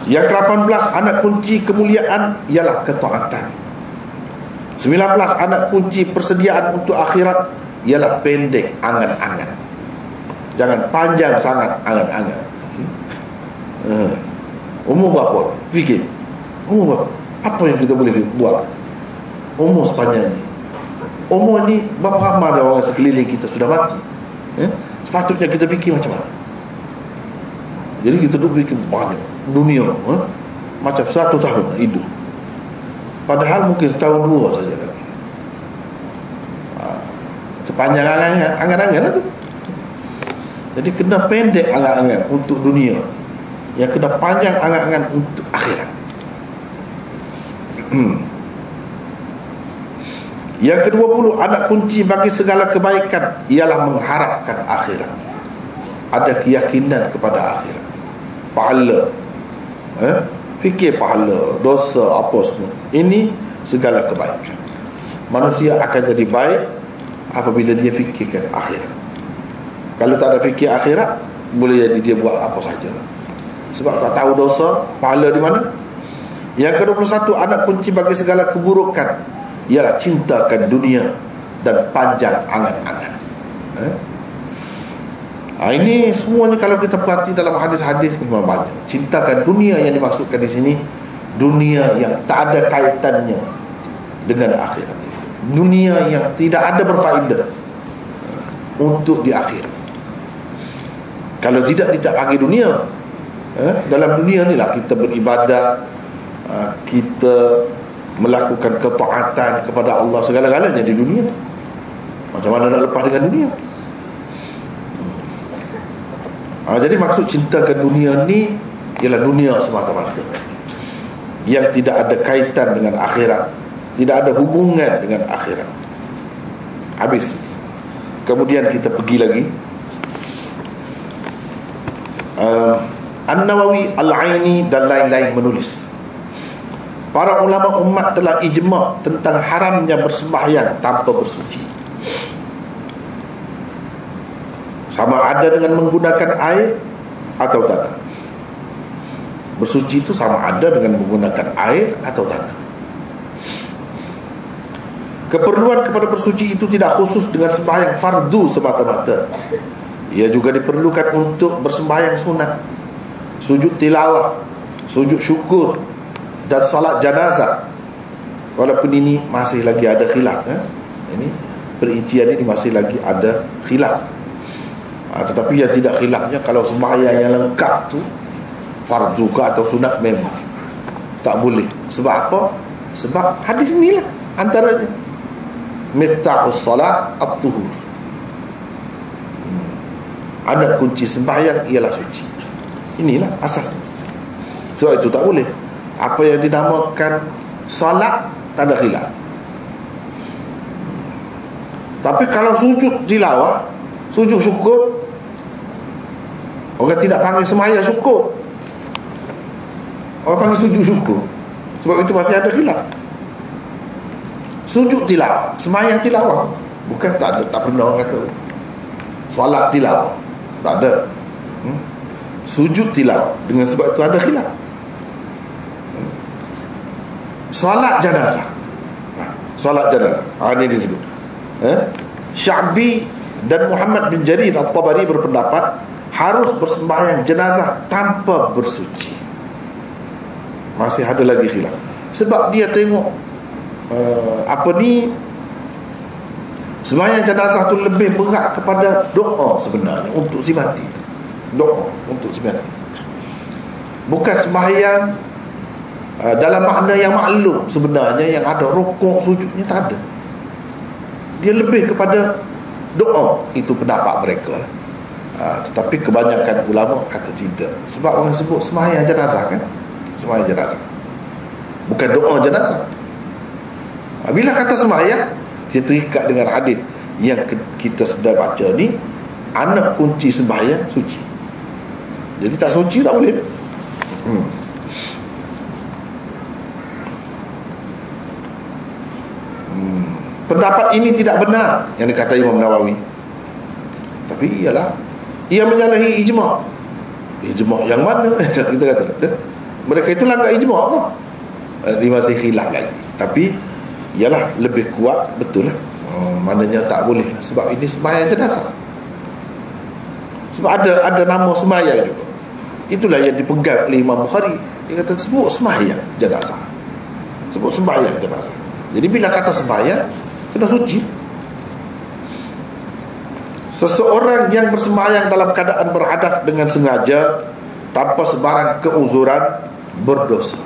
Speaker 1: Yang ke-18, anak kunci kemuliaan ialah ketaatan. 19, anak kunci persediaan untuk akhirat ialah pendek angan-angan. Jangan panjang sangat angan-angan. Umur berapa? Fikir. Umur berapa? Apa yang kita boleh buat? Umur sepanjang ni. Umur ni berapa ramai ada orang sekeliling kita sudah mati. Sepatutnya kita fikir macam mana. Jadi kita duduk fikir banyak dunia, macam 1 tahun hidup, padahal mungkin setahun 2 saja kan. Sepanjang angan-angan lah tu. Jadi kena pendek angan-angan untuk dunia, yang kena panjang angan-angan untuk akhirat. Yang ke-20, anak kunci bagi segala kebaikan ialah mengharapkan akhirat. Ada keyakinan kepada akhirat, pahala, fikir pahala, dosa, apa semua. Ini segala kebaikan. Manusia akan jadi baik apabila dia fikirkan akhirat. Kalau tak ada fikir akhirat, boleh jadi dia buat apa saja, sebab tak tahu dosa, pahala di mana. Yang ke-21, anak kunci bagi segala keburukan ialah cintakan dunia dan panjang angan-angan. Ini semuanya kalau kita perhati dalam hadis-hadis memang banyak. Cintakan dunia yang dimaksudkan di sini, dunia yang tak ada kaitannya dengan akhirat, dunia yang tidak ada berfaedah untuk di akhirat. Kalau tidak bagi dunia, dalam dunia ni lah kita beribadah, kita melakukan ketaatan kepada Allah, segala-galanya di dunia. Macam mana nak lepas dengan dunia? Jadi maksud cinta ke dunia ni ialah dunia semata-mata, yang tidak ada kaitan dengan akhirat, tidak ada hubungan dengan akhirat. Habis. Kemudian kita pergi lagi. An-Nawawi, Al-Aini dan lain-lain menulis, para ulama umat telah ijma' tentang haramnya bersembahyang tanpa bersuci, sama ada dengan menggunakan air atau tanah. Bersuci itu sama ada dengan menggunakan air atau tanah. Keperluan kepada bersuci itu tidak khusus dengan sembahyang fardu semata-mata. Ia juga diperlukan untuk bersembahyang sunat, sujud tilawah, sujud syukur, dan salat janazah. Walaupun ini masih lagi ada khilaf, ini perincian ini masih lagi ada khilaf. Tetapi yang tidak khilafnya, kalau sembahyang yang lengkap tu fardu ke atau sunat, memang tak boleh. Sebab apa? Sebab hadis inilah antaranya, miftahus salat at-tuhur. Anak kunci sembahyang ialah suci. Inilah asasnya. Sebab itu tak boleh. Apa yang dinamakan salat tak ada khilaf. Tapi kalau sujud tilawah, sujud syukur, orang tidak panggil sembahyang syukur, orang panggil sujud syukur. Sebab itu masih ada khilaf. Sujud tilawah, sembahyang tilawah, bukan tak ada, tak pernah orang kata salat tilawah, tak ada. Sujud tilawah, dengan sebab itu ada khilaf. Salat janazah, salat janazah, ini disebut. Sya'bi dan Muhammad bin Jarir At-Tabari berpendapat harus bersembahyang jenazah tanpa bersuci. Masih ada lagi khilaf. Sebab dia tengok sembahyang jenazah tu lebih berat kepada doa sebenarnya untuk si mati. Doa untuk si mati, bukan sembahyang dalam makna yang maklum sebenarnya, yang ada rukuk sujudnya, tak ada. Dia lebih kepada doa. Itu pendapat mereka. Tetapi kebanyakan ulama kata tidak. Sebab orang sebut sembahyang jenazah kan, sembahyang jenazah, bukan doa jenazah. Bila kata sembahyang, dia terikat dengan hadis yang kita sedang baca ni, anak kunci sembahyang suci. Jadi tak suci tak boleh. Pendapat ini tidak benar yang dikata Imam Nawawi. Tapi ia menyalahi ijma'. Ijma' yang mana? Kita kata mereka itu langgar ijma'. Dia masih khilaf lagi. Tapi ialah lebih kuat, betul lah. Maknanya tak boleh, sebab ini sembahyang jenazah. Sebab ada nama sembahyang juga. Itulah yang dipegang oleh Imam Bukhari. Dia kata sebut sembahyang jenazah. Sebut sembahyang jenazah. Jadi bila kata sembahyang, kena suci. Seseorang yang bersembahyang dalam keadaan berhadas dengan sengaja tanpa sebarang keuzuran berdosa.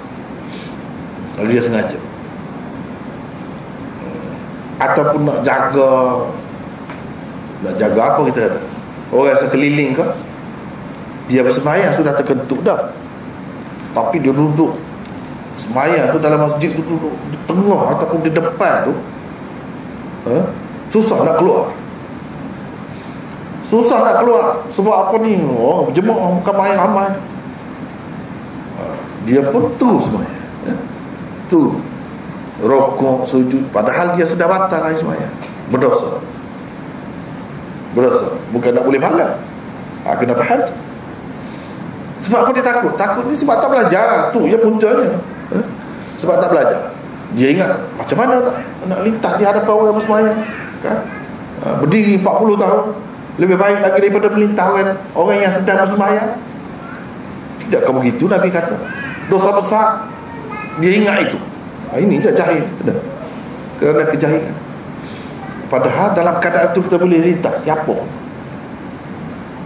Speaker 1: Kalau dia sengaja. Ataupun nak jaga apa kita kata, orang sekeliling ke, dia bersembahyang sudah terkentuk dah, tapi dia duduk sembahyang tu dalam masjid tu, duduk di tengah ataupun di depan tu, susah nak keluar. Susah nak keluar. Sebab apa ni? Berjemaah bukan main ramai. Dia pun terus sembahyang. Tu rokok, sujud, padahal dia sudah batal hari sembahyang. Berdosa. Bukan nak boleh pahala. Kena faham. Sebab apa dia takut? Takut ni sebab tak belajar. Tu yang puncanya. Sebab tak belajar. Dia ingat macam mana nak lintas di hadapan orang bersembahyang, kan? Berdiri 40 tahun lebih baik lagi daripada melintas orang yang sedang bersembahyang. Tidakkah begitu Nabi kata? Dosa besar. Dia ingat itu. Ini je jahil. Kerana kejahilan. Padahal dalam keadaan itu kita boleh lintas. Siapa?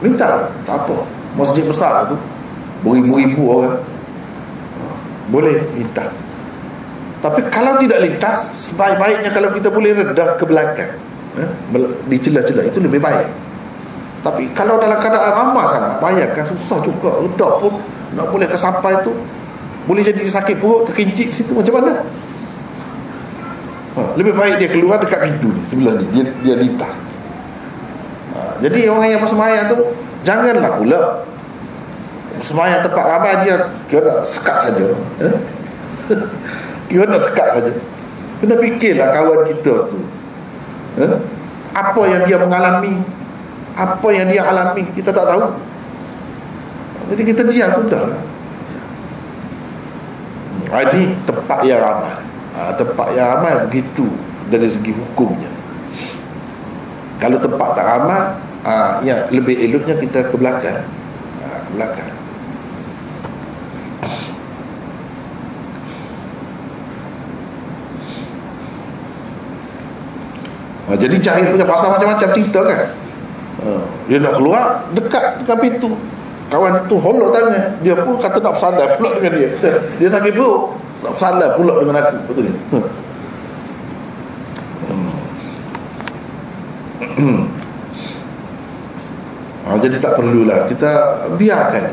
Speaker 1: Lintas, tak apa. Masjid besar tu, beribu-ribu orang, boleh lintas. Tapi kalau tidak lintas, sebaik-baiknya kalau kita boleh redah ke belakang, di celah-celah, itu lebih baik. Tapi kalau dalam keadaan ramai sangat, bayangkan susah juga. Redah pun nak boleh ke sampai tu, boleh jadi sakit perut, terkincit situ, macam mana? Lebih baik dia keluar dekat pintu ni, sebelah ni, dia lintas. Jadi orang yang bersembahyang tu, janganlah pula sembahyang tempat ramai dia kira sekat saja. Kira nak sekat saja. Kena fikirlah kawan kita tu, apa yang dia mengalami, apa yang dia alami, kita tak tahu. Jadi kita diam sudah lah. Ini tempat yang ramai. Tempat yang ramai begitu dari segi hukumnya. Kalau tempat tak ramai, ya lebih eloknya kita ke belakang. Ke belakang. Jadi jahil punya pasal macam-macam cerita kan. Dia nak keluar dekat pintu, kawan itu holok tangan, dia pun kata nak bersalah pula dengan dia. Dia sakit perut, nak bersalah pula dengan aku. Betul ni. Jadi tak perlulah kita biarkan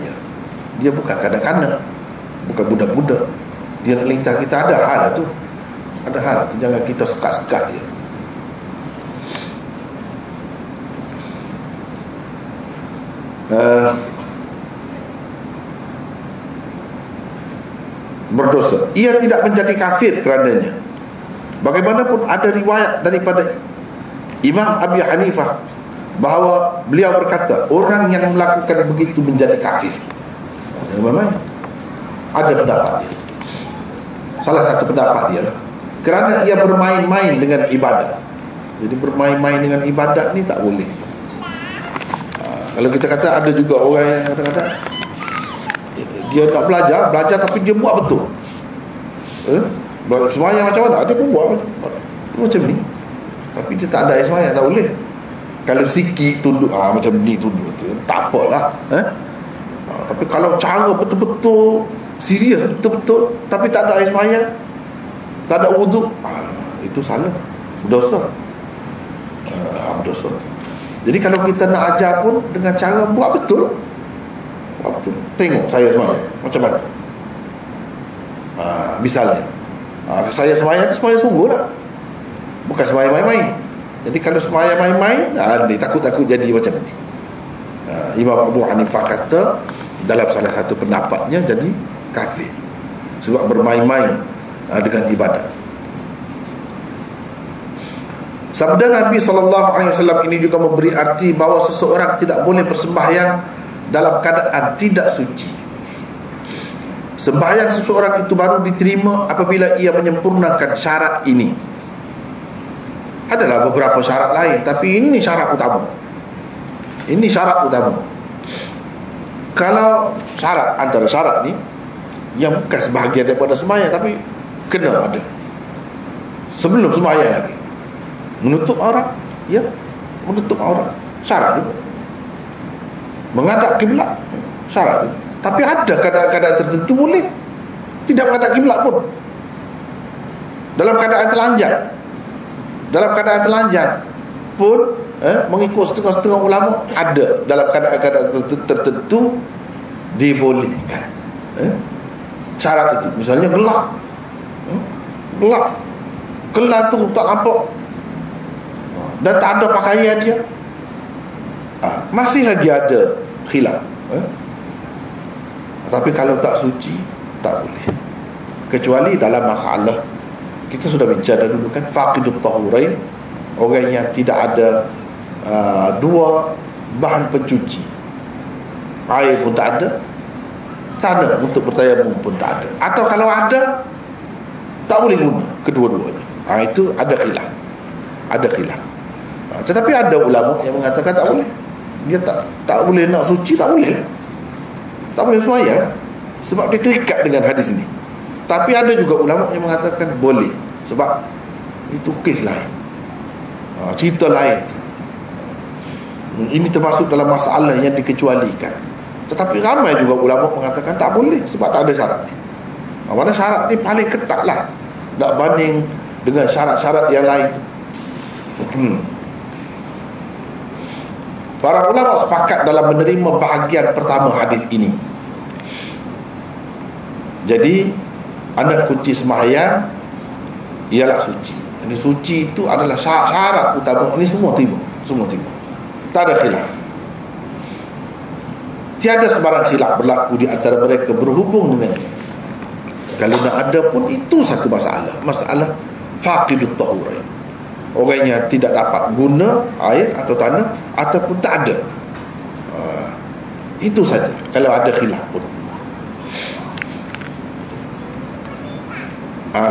Speaker 1: dia bukan kanak-kanak, bukan budak-budak. Dia nak lintas kita, ada hal tu, jangan kita sekat-sekat dia. Berdosa, ia tidak menjadi kafir kerananya. Bagaimanapun ada riwayat daripada Imam Abi Hanifah bahawa beliau berkata orang yang melakukan begitu menjadi kafir. Memang ada pendapat dia. Salah satu pendapat dia kerana ia bermain-main dengan ibadat. Jadi bermain-main dengan ibadat ni tak boleh. Kalau kita kata ada juga orang yang kadang-kadang dia nak belajar tapi dia buat betul. Sembahyang macam mana? Dia pun buat macam ni. Tapi dia tak ada sembahyang, tak boleh. Kalau sikit tunduk, macam ni tunduk, tak apalah. Tapi kalau cara betul-betul serius, betul-betul, tapi tak ada sembahyang, tak ada wuduk, itu salah, berdosa. Berdosa. Jadi kalau kita nak ajar pun dengan cara buat betul. Tengok saya sembahyang macam mana. Misalnya saya sembahyang tu sembahyang sungguh lah, bukan sembahyang main-main. Jadi kalau sembahyang main-main, ni takut-takut jadi macam ni. Imam Abu Hanifah kata dalam salah satu pendapatnya jadi kafir sebab bermain-main dengan ibadat. Sabda Nabi SAW ini juga memberi arti bahawa seseorang tidak boleh bersembahyang dalam keadaan tidak suci. Sembahyang seseorang itu baru diterima apabila ia menyempurnakan syarat ini. Adalah beberapa syarat lain, tapi ini syarat utama. Ini syarat utama. Kalau syarat, antara syarat ni yang bukan sebahagian daripada sembahyang tapi kena ada sebelum sembahyang lagi, menutup aurat, ya, menutup aurat syarat juga. Menghadap kiblat syarat juga. Tapi ada keadaan-keadaan tertentu boleh tidak menghadap kiblat pun. Dalam keadaan telanjang pun mengikut setengah-setengah ulama, ada dalam keadaan-keadaan tertentu dibolehkan. Syarat itu misalnya gelap tu tak nampak dan tak ada pakaian dia, masih lagi ada khilaf. Tapi kalau tak suci tak boleh, kecuali dalam masalah kita sudah bincang dulu kan, faqidut tahurain, orang yang tidak ada dua bahan pencuci, air pun tak ada, tanah untuk bertayamum pun tak ada, atau kalau ada tak boleh guna kedua-duanya. Itu ada khilaf. Tetapi ada ulama yang mengatakan tak boleh. Dia tak boleh nak suci, tak boleh sembahyang sebab dia terikat dengan hadis ini. Tapi ada juga ulama yang mengatakan boleh sebab itu kes lain, cerita lain. Ini termasuk dalam masalah yang dikecualikan. Tetapi ramai juga ulama mengatakan tak boleh sebab tak ada syarat ni. Mana syarat ni paling ketat lah, nak banding dengan syarat-syarat yang lain. Para ulama sepakat dalam menerima bahagian pertama hadis ini. Jadi anak kunci sembahyang ialah suci. Jadi suci itu adalah syarat utama. Ini semua terima. Tak ada khilaf. Tiada sebarang khilaf berlaku di antara mereka berhubung dengan ini. Kalau nak ada pun itu satu masalah faqidut tahurain, orang yang tidak dapat guna air atau tanah ataupun tak ada. Itu saja kalau ada khilaf pun.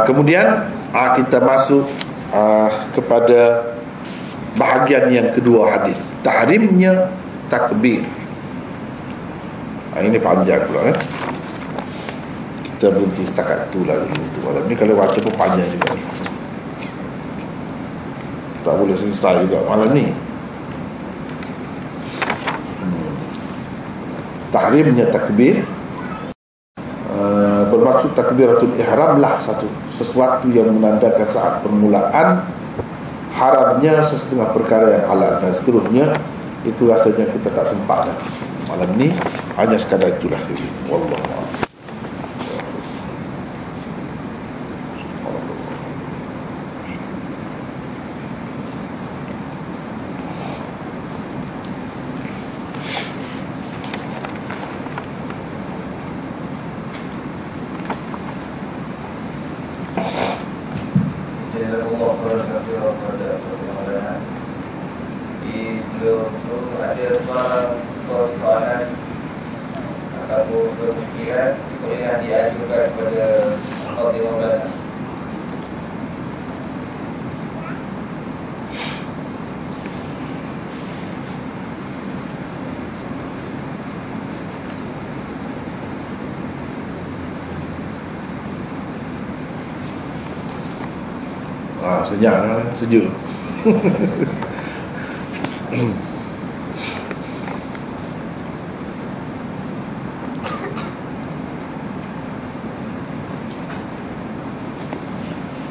Speaker 1: Kemudian kita masuk kepada bahagian yang kedua hadis, tahrimnya takbir. Ini panjang pula kita berhenti setakat tu lah dulu tu. Malam ni kalau baca pun panjang juga, tak boleh selesai juga malam ni. Tahrimnya takbir, bermaksud takbiratul ihram lah sesuatu yang menandakan saat permulaan, haramnya sesetengah perkara yang halal dan seterusnya. Itu rasanya kita tak sempat dah malam ni, hanya sekadar itulah dulu. Wallahu a'lam. Sejuk.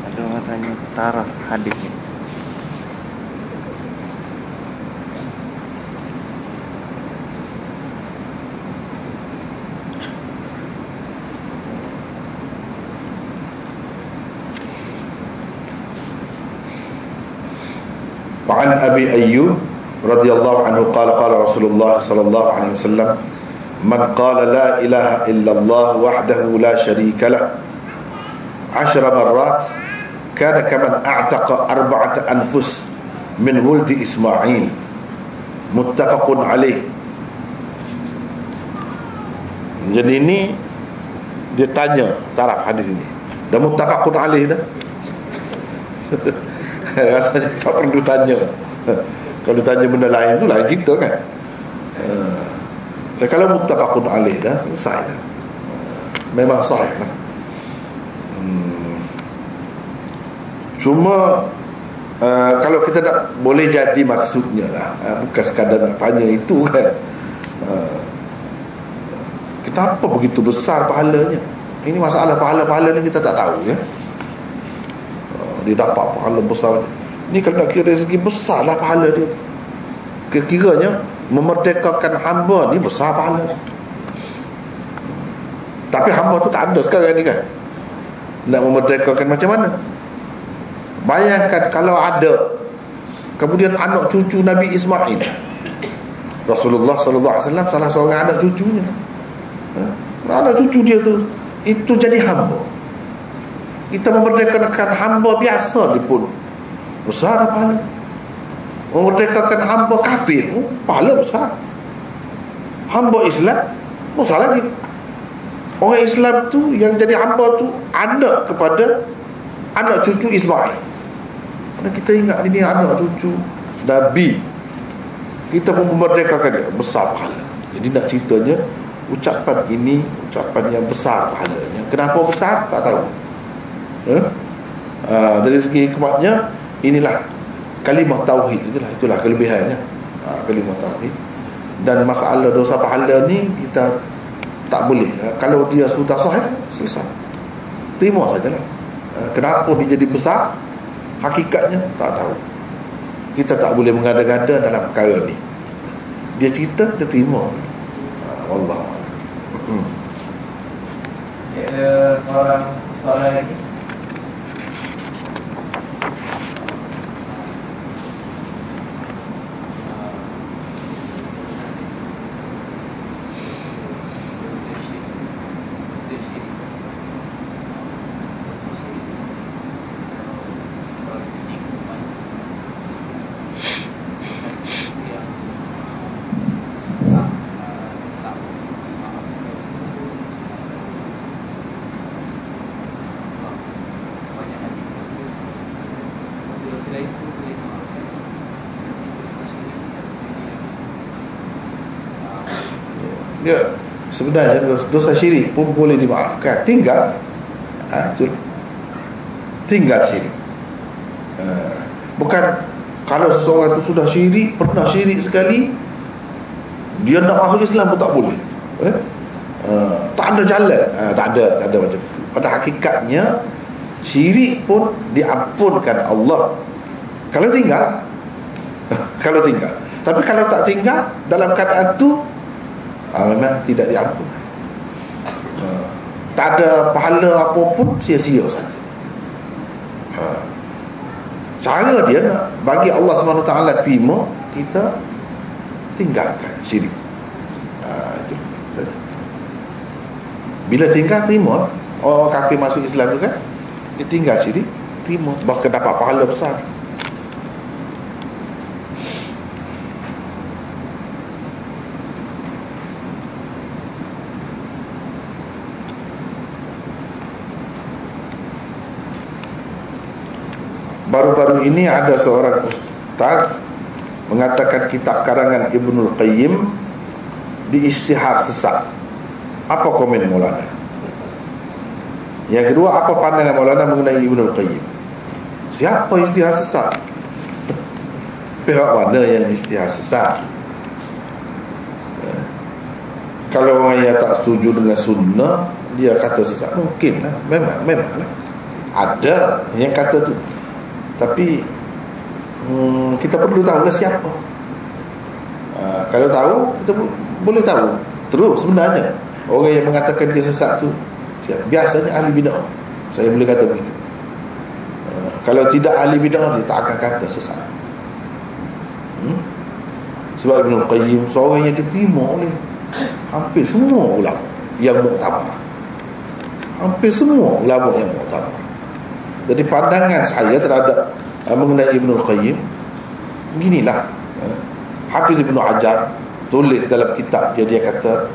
Speaker 2: Ada orang tanya taraf hadis ini.
Speaker 1: An Abi Ayyub radhiyallahu anhu qala qala Rasulullah sallallahu alaihi wasallam, man qala la ilaha illallah wahdahu la syarika lah 10 marrat kana kaman a'taqa 4 anfus min wuldi Ismail, muttafaqun alaih. Jadi ini dia tanya taraf hadis ini, dah muttafaqun alaih dah. Rasanya tak perlu tanya. Kalau tanya benda lain tu lain cerita kan. Dan kalau muttafaqun alaih dah selesai dah. Memang sahih lah. Cuma kalau kita nak boleh jadi maksudnya lah, bukan sekadar nak tanya itu kan, kenapa begitu besar pahalanya? Ini masalah pahala-pahala ni kita tak tahu ya. Dia dapat pahala besar. Ni kalau nak kira dari segi besar lah pahala dia. Kira-kiranya memerdekakan hamba ni besar pahala. Tapi hamba tu tak ada sekarang ni kan. Nak memerdekakan macam mana? Bayangkan kalau ada kemudian anak cucu Nabi Ismail, Rasulullah SAW salah seorang anak cucunya, anak cucu dia tu itu jadi hamba. Kita memerdekakan hamba biasa dia pun besar pahala. Memerdekakan hamba kafir pun pahala besar. Hamba Islam besar lagi. Orang Islam tu yang jadi hamba tu anak kepada anak cucu Ismail. Kerana kita ingat ini anak cucu Nabi, kita pun memerdekakan dia, besar pahala. Jadi nak ceritanya ucapan ini ucapan yang besar pahalanya. Kenapa besar? Tak tahu. Dari segi hikmatnya, inilah kalimah tauhid, itulah kelebihannya. Kalimah tauhid. Dan masalah dosa pahala ni kita tak boleh, kalau dia sudah sahih, selesai, terima sajalah. Kenapa dia jadi besar? Hakikatnya tak tahu. Kita tak boleh mengada-gada dalam perkara ni. Dia cerita, kita terima. Wallahu a'lam.
Speaker 3: Ada soalan lagi?
Speaker 1: Dia sebenarnya dosa syirik pun boleh dimaafkan, tinggal tinggal syirik. Bukan kalau seseorang itu sudah syirik, pernah syirik sekali, dia nak masuk Islam pun tak boleh. Tak ada jalan. Tak ada macam itu. Pada hakikatnya syirik pun diampunkan Allah kalau tinggal. Kalau tinggal. Tapi kalau tak tinggal dalam keadaan tu, memang tidak diampun. Tak ada pahala apapun, sia-sia saja. Cara dia nak bagi Allah SWT terima, kita tinggalkan syirik. Itu saja. Bila tinggal, terima. Orang kafir masuk Islam tu kan, dia tinggal syirik, terima, bahkan dapat pahala besar. Baru-baru ini ada seorang ustaz mengatakan kitab karangan Ibnul Qayyim diisytihar sesat. Apa komen Maulana? Yang kedua, apa pandangan Maulana mengenai Ibnul Qayyim? Siapa isytihar sesat? Pihak mana yang isytihar sesat? Kalau orang yang tak setuju dengan sunnah, dia kata sesat, mungkin lah. Memang lah. Ada yang kata tu. Tapi kita perlu tahu lah siapa. Kalau tahu, kita boleh tahu terus sebenarnya orang yang mengatakan dia sesat tu siapa. Biasanya ahli bid'ah. Saya boleh kata begitu. Kalau tidak ahli bid'ah, dia tak akan kata sesat. Sebab Ibnul Qayyim seorang yang diterima oleh hampir semua ulama yang muktabar. Hampir semua ulama yang muktabar. Jadi pandangan saya terhadap mengenai Ibnul Qayyim beginilah. Hafiz Ibn Hajar tulis dalam kitab dia kata,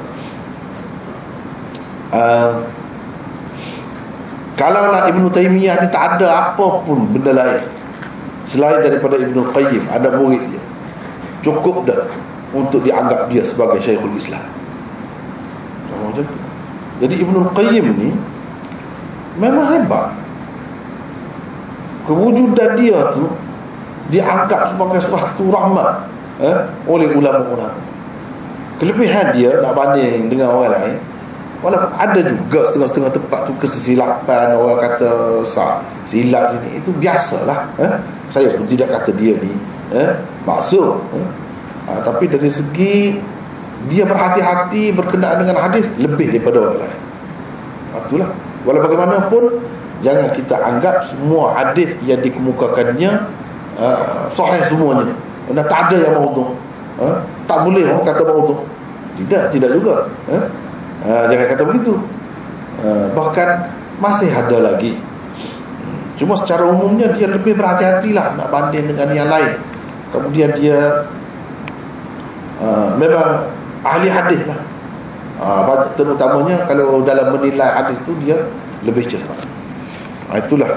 Speaker 1: kalau nak Ibn Taymiyah ni tak ada apa pun benda lain selain daripada Ibnul Qayyim, ada murid dia, cukup dah untuk dianggap dia sebagai Syekhul Islam. macam tu. Jadi Ibnul Qayyim ni memang hebat. Kewujudan dia tu dianggap sebagai suatu rahmat oleh ulama-ulama. Kelebihan dia nak banding dengan orang lain, walaupun ada juga setengah-setengah tempat tu kesesilapan, orang kata silap sini, itu biasalah. Saya pun tidak kata dia ni maksud, tapi dari segi dia berhati-hati berkenaan dengan hadis lebih daripada orang lain. Itulah. Walau bagaimanapun, jangan kita anggap semua hadis yang dikemukakannya sahih semuanya. Tak ada yang maudhu'. Tak boleh orang kata maudhu'. Tidak juga. Jangan kata begitu. Bahkan masih ada lagi. Cuma secara umumnya dia lebih berhati-hatilah nak banding dengan yang lain. Kemudian dia memang ahli hadis lah. Terutamanya kalau dalam menilai hadis tu dia lebih cermat. Itulah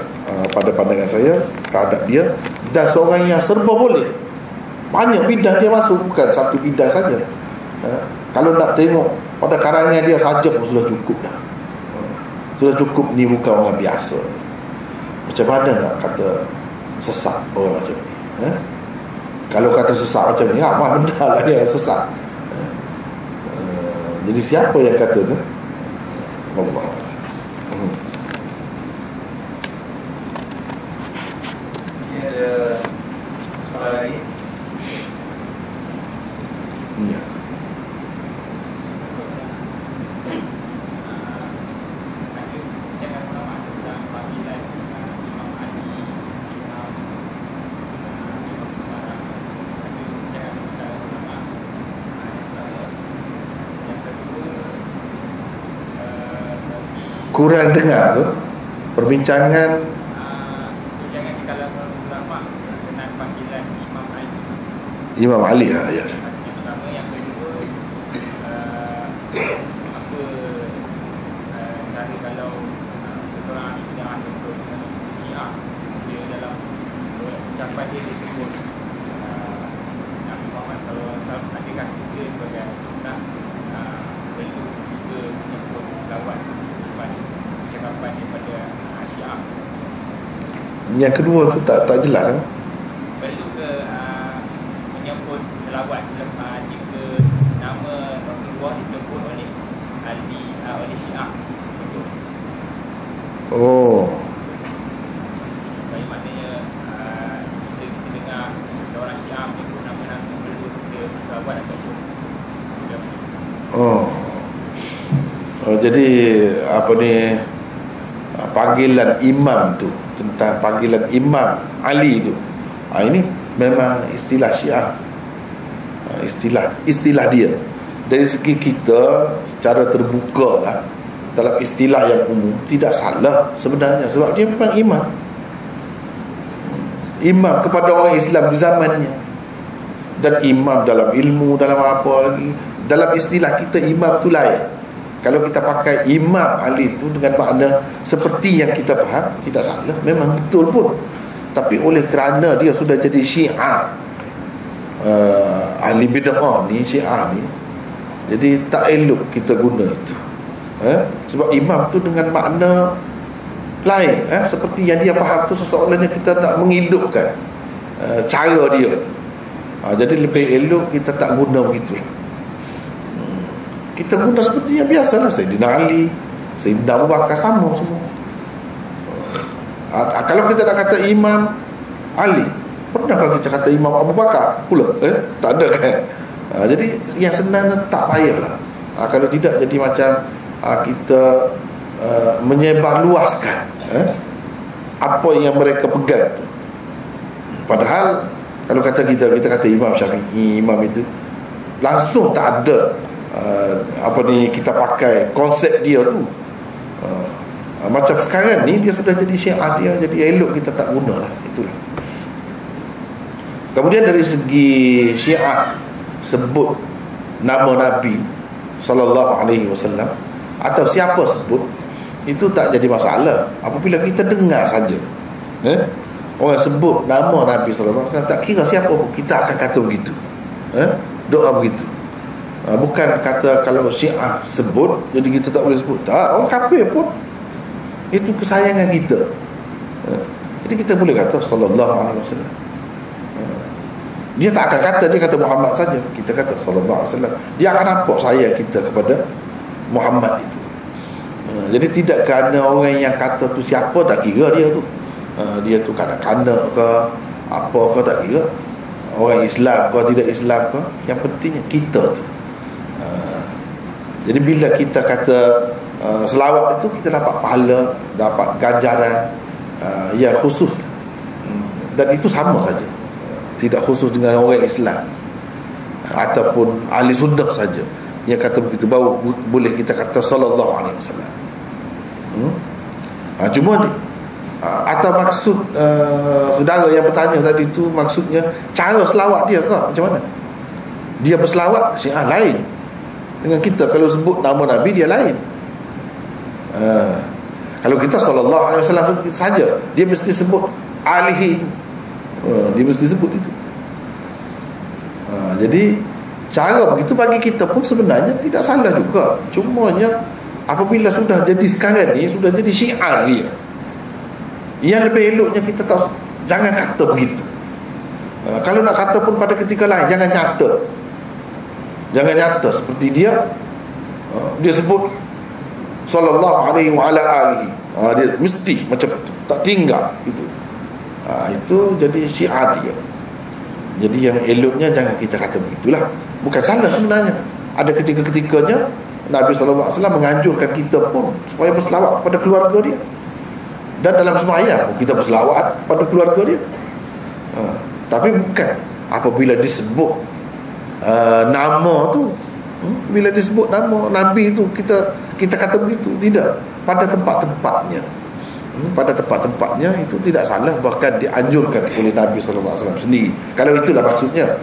Speaker 1: pada pandangan saya terhadap dia. Dan seorang yang serba boleh, banyak bidang dia masuk, bukan satu bidang saja. Kalau nak tengok pada karangan dia saja pun sudah cukup dah. Sudah cukup ni bukan orang biasa. Macam mana nak kata sesat orang macam ni? Kalau kata sesat macam ni, apa benda lah yang sesat? Jadi siapa yang kata tu? Allah.
Speaker 3: Ini ada soalan lagi.
Speaker 1: Ya. Kurang dengar tu perbincangan
Speaker 4: jangan di kalangan ulama berkenaan panggilan Imam Ali.
Speaker 1: Imam Ali ya.
Speaker 4: Yang pertama, yang kedua, apa cara kalau seorang Syiah ataupun Syiah dia dalam ucapan dia disebut Nabi Muhammad SAW, adakah kita sebagai nak perlu juga menyebut lawan ucapan daripada Syiah?
Speaker 1: Yang kedua tu tak jelas.
Speaker 4: Perlu ke menyebut selawat jika nama Rasulullah disebut oleh Ali oleh Syiah? Betul.
Speaker 1: Oh.
Speaker 4: Jadi maknanya kita dengar orang Syiah menyebut nama Nabi, perlu kita selawat ataupun
Speaker 1: Jadi apa ni, panggilan imam tu, tentang panggilan Imam Ali tu, ini memang istilah Syiah. Istilah dia. Dari segi kita secara terbuka lah, dalam istilah yang umum tidak salah sebenarnya, sebab dia memang imam kepada orang Islam di zamannya. Dan imam dalam ilmu, dalam apa lagi, dalam istilah kita imam tu lain. Kalau kita pakai Imam Ali itu dengan makna seperti yang kita faham, tidak salah, memang betul pun. Tapi oleh kerana dia sudah jadi Syiah, ahli bid'ah ni, Syiah ni, jadi tak elok kita guna itu. Sebab imam tu dengan makna lain, seperti yang dia faham tu, seseorangnya kita nak menghidupkan cara dia. Jadi lebih elok kita tak guna begitu. Kita guna seperti yang biasa lah. Sayyidina Ali, Sayyidina Abu Bakar, sama semua. Kalau kita nak kata Imam Ali, pernahkah kita kata Imam Abu Bakar pula? Tak ada kan? Jadi yang senang tak payahlah. Kalau tidak jadi macam kita menyebarluaskan apa yang mereka pegang tu. Padahal kalau kata kita kata Imam Syafi'i, Imam itu langsung tak ada kita pakai konsep dia tu. Macam sekarang ni dia sudah jadi Syiah, dia jadi elok kita tak guna lah. Itulah. Kemudian dari segi Syiah sebut nama Nabi sallallahu alaihi wasallam atau siapa sebut, itu tak jadi masalah apabila kita dengar saja. Orang sebut nama Nabi sallallahu alaihi wasallam, tak kira siapa pun kita akan kata begitu. Doa begitu. Bukan kata kalau Syiah sebut jadi kita tak boleh sebut. Tak, orang kafir pun itu kesayangan kita. Jadi kita boleh kata sallallahu alaihi wasallam. Dia tak akan kata, dia kata Muhammad saja. Kita kata sallallahu alaihi wasallam. Dia akan nampak sayang kita kepada Muhammad itu. Jadi tidak kerana orang yang kata tu siapa, tak kira dia tu. Dia tu kanak-kanak ke apa ke, tak kira. Orang Islam ke tidak Islam ke, yang pentingnya kita tu. Jadi bila kita kata selawat itu, kita dapat pahala, dapat ganjaran yang khusus. Dan itu sama saja, tidak khusus dengan orang Islam ataupun ahli sunnah saja yang kata begitu, baru boleh kita kata sallallahu alaihi wasallam. Cuma atau maksud saudara yang bertanya tadi tu, maksudnya cara selawat dia ke macam mana? Dia berselawat Syiah lain dengan kita. Kalau sebut nama Nabi dia lain. Kalau kita sallallahu alaihi wasallam saja, dia mesti sebut alihi. Dia mesti sebut itu. Jadi cara begitu bagi kita pun sebenarnya tidak salah juga. Cumanya apabila sudah jadi sekarang ni, sudah jadi syiar dia, yang lebih eloknya kita tahu, jangan kata begitu. Kalau nak kata pun pada ketika lain, jangan nyata. Jangan nyata seperti dia sebut sallallahu alaihi wa ala alihi. Dia mesti macam tu, tak tinggal gitu. Itu jadi syiar dia. Jadi yang eloknya jangan kita kata begitulah. Bukan salah sebenarnya. Ada ketika-ketikanya Nabi SAW menganjurkan kita pun supaya berselawat kepada keluarga dia. Dan dalam sembahyang pun kita berselawat pada keluarga dia. Tapi bukan apabila disebut nama tu, bila disebut nama Nabi tu kita kata begitu. Tidak. Pada tempat-tempatnya. Pada tempat-tempatnya itu tidak salah, bahkan dianjurkan oleh Nabi SAW sendiri. Kalau itulah maksudnya,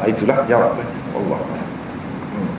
Speaker 1: itulah jawapan Allah.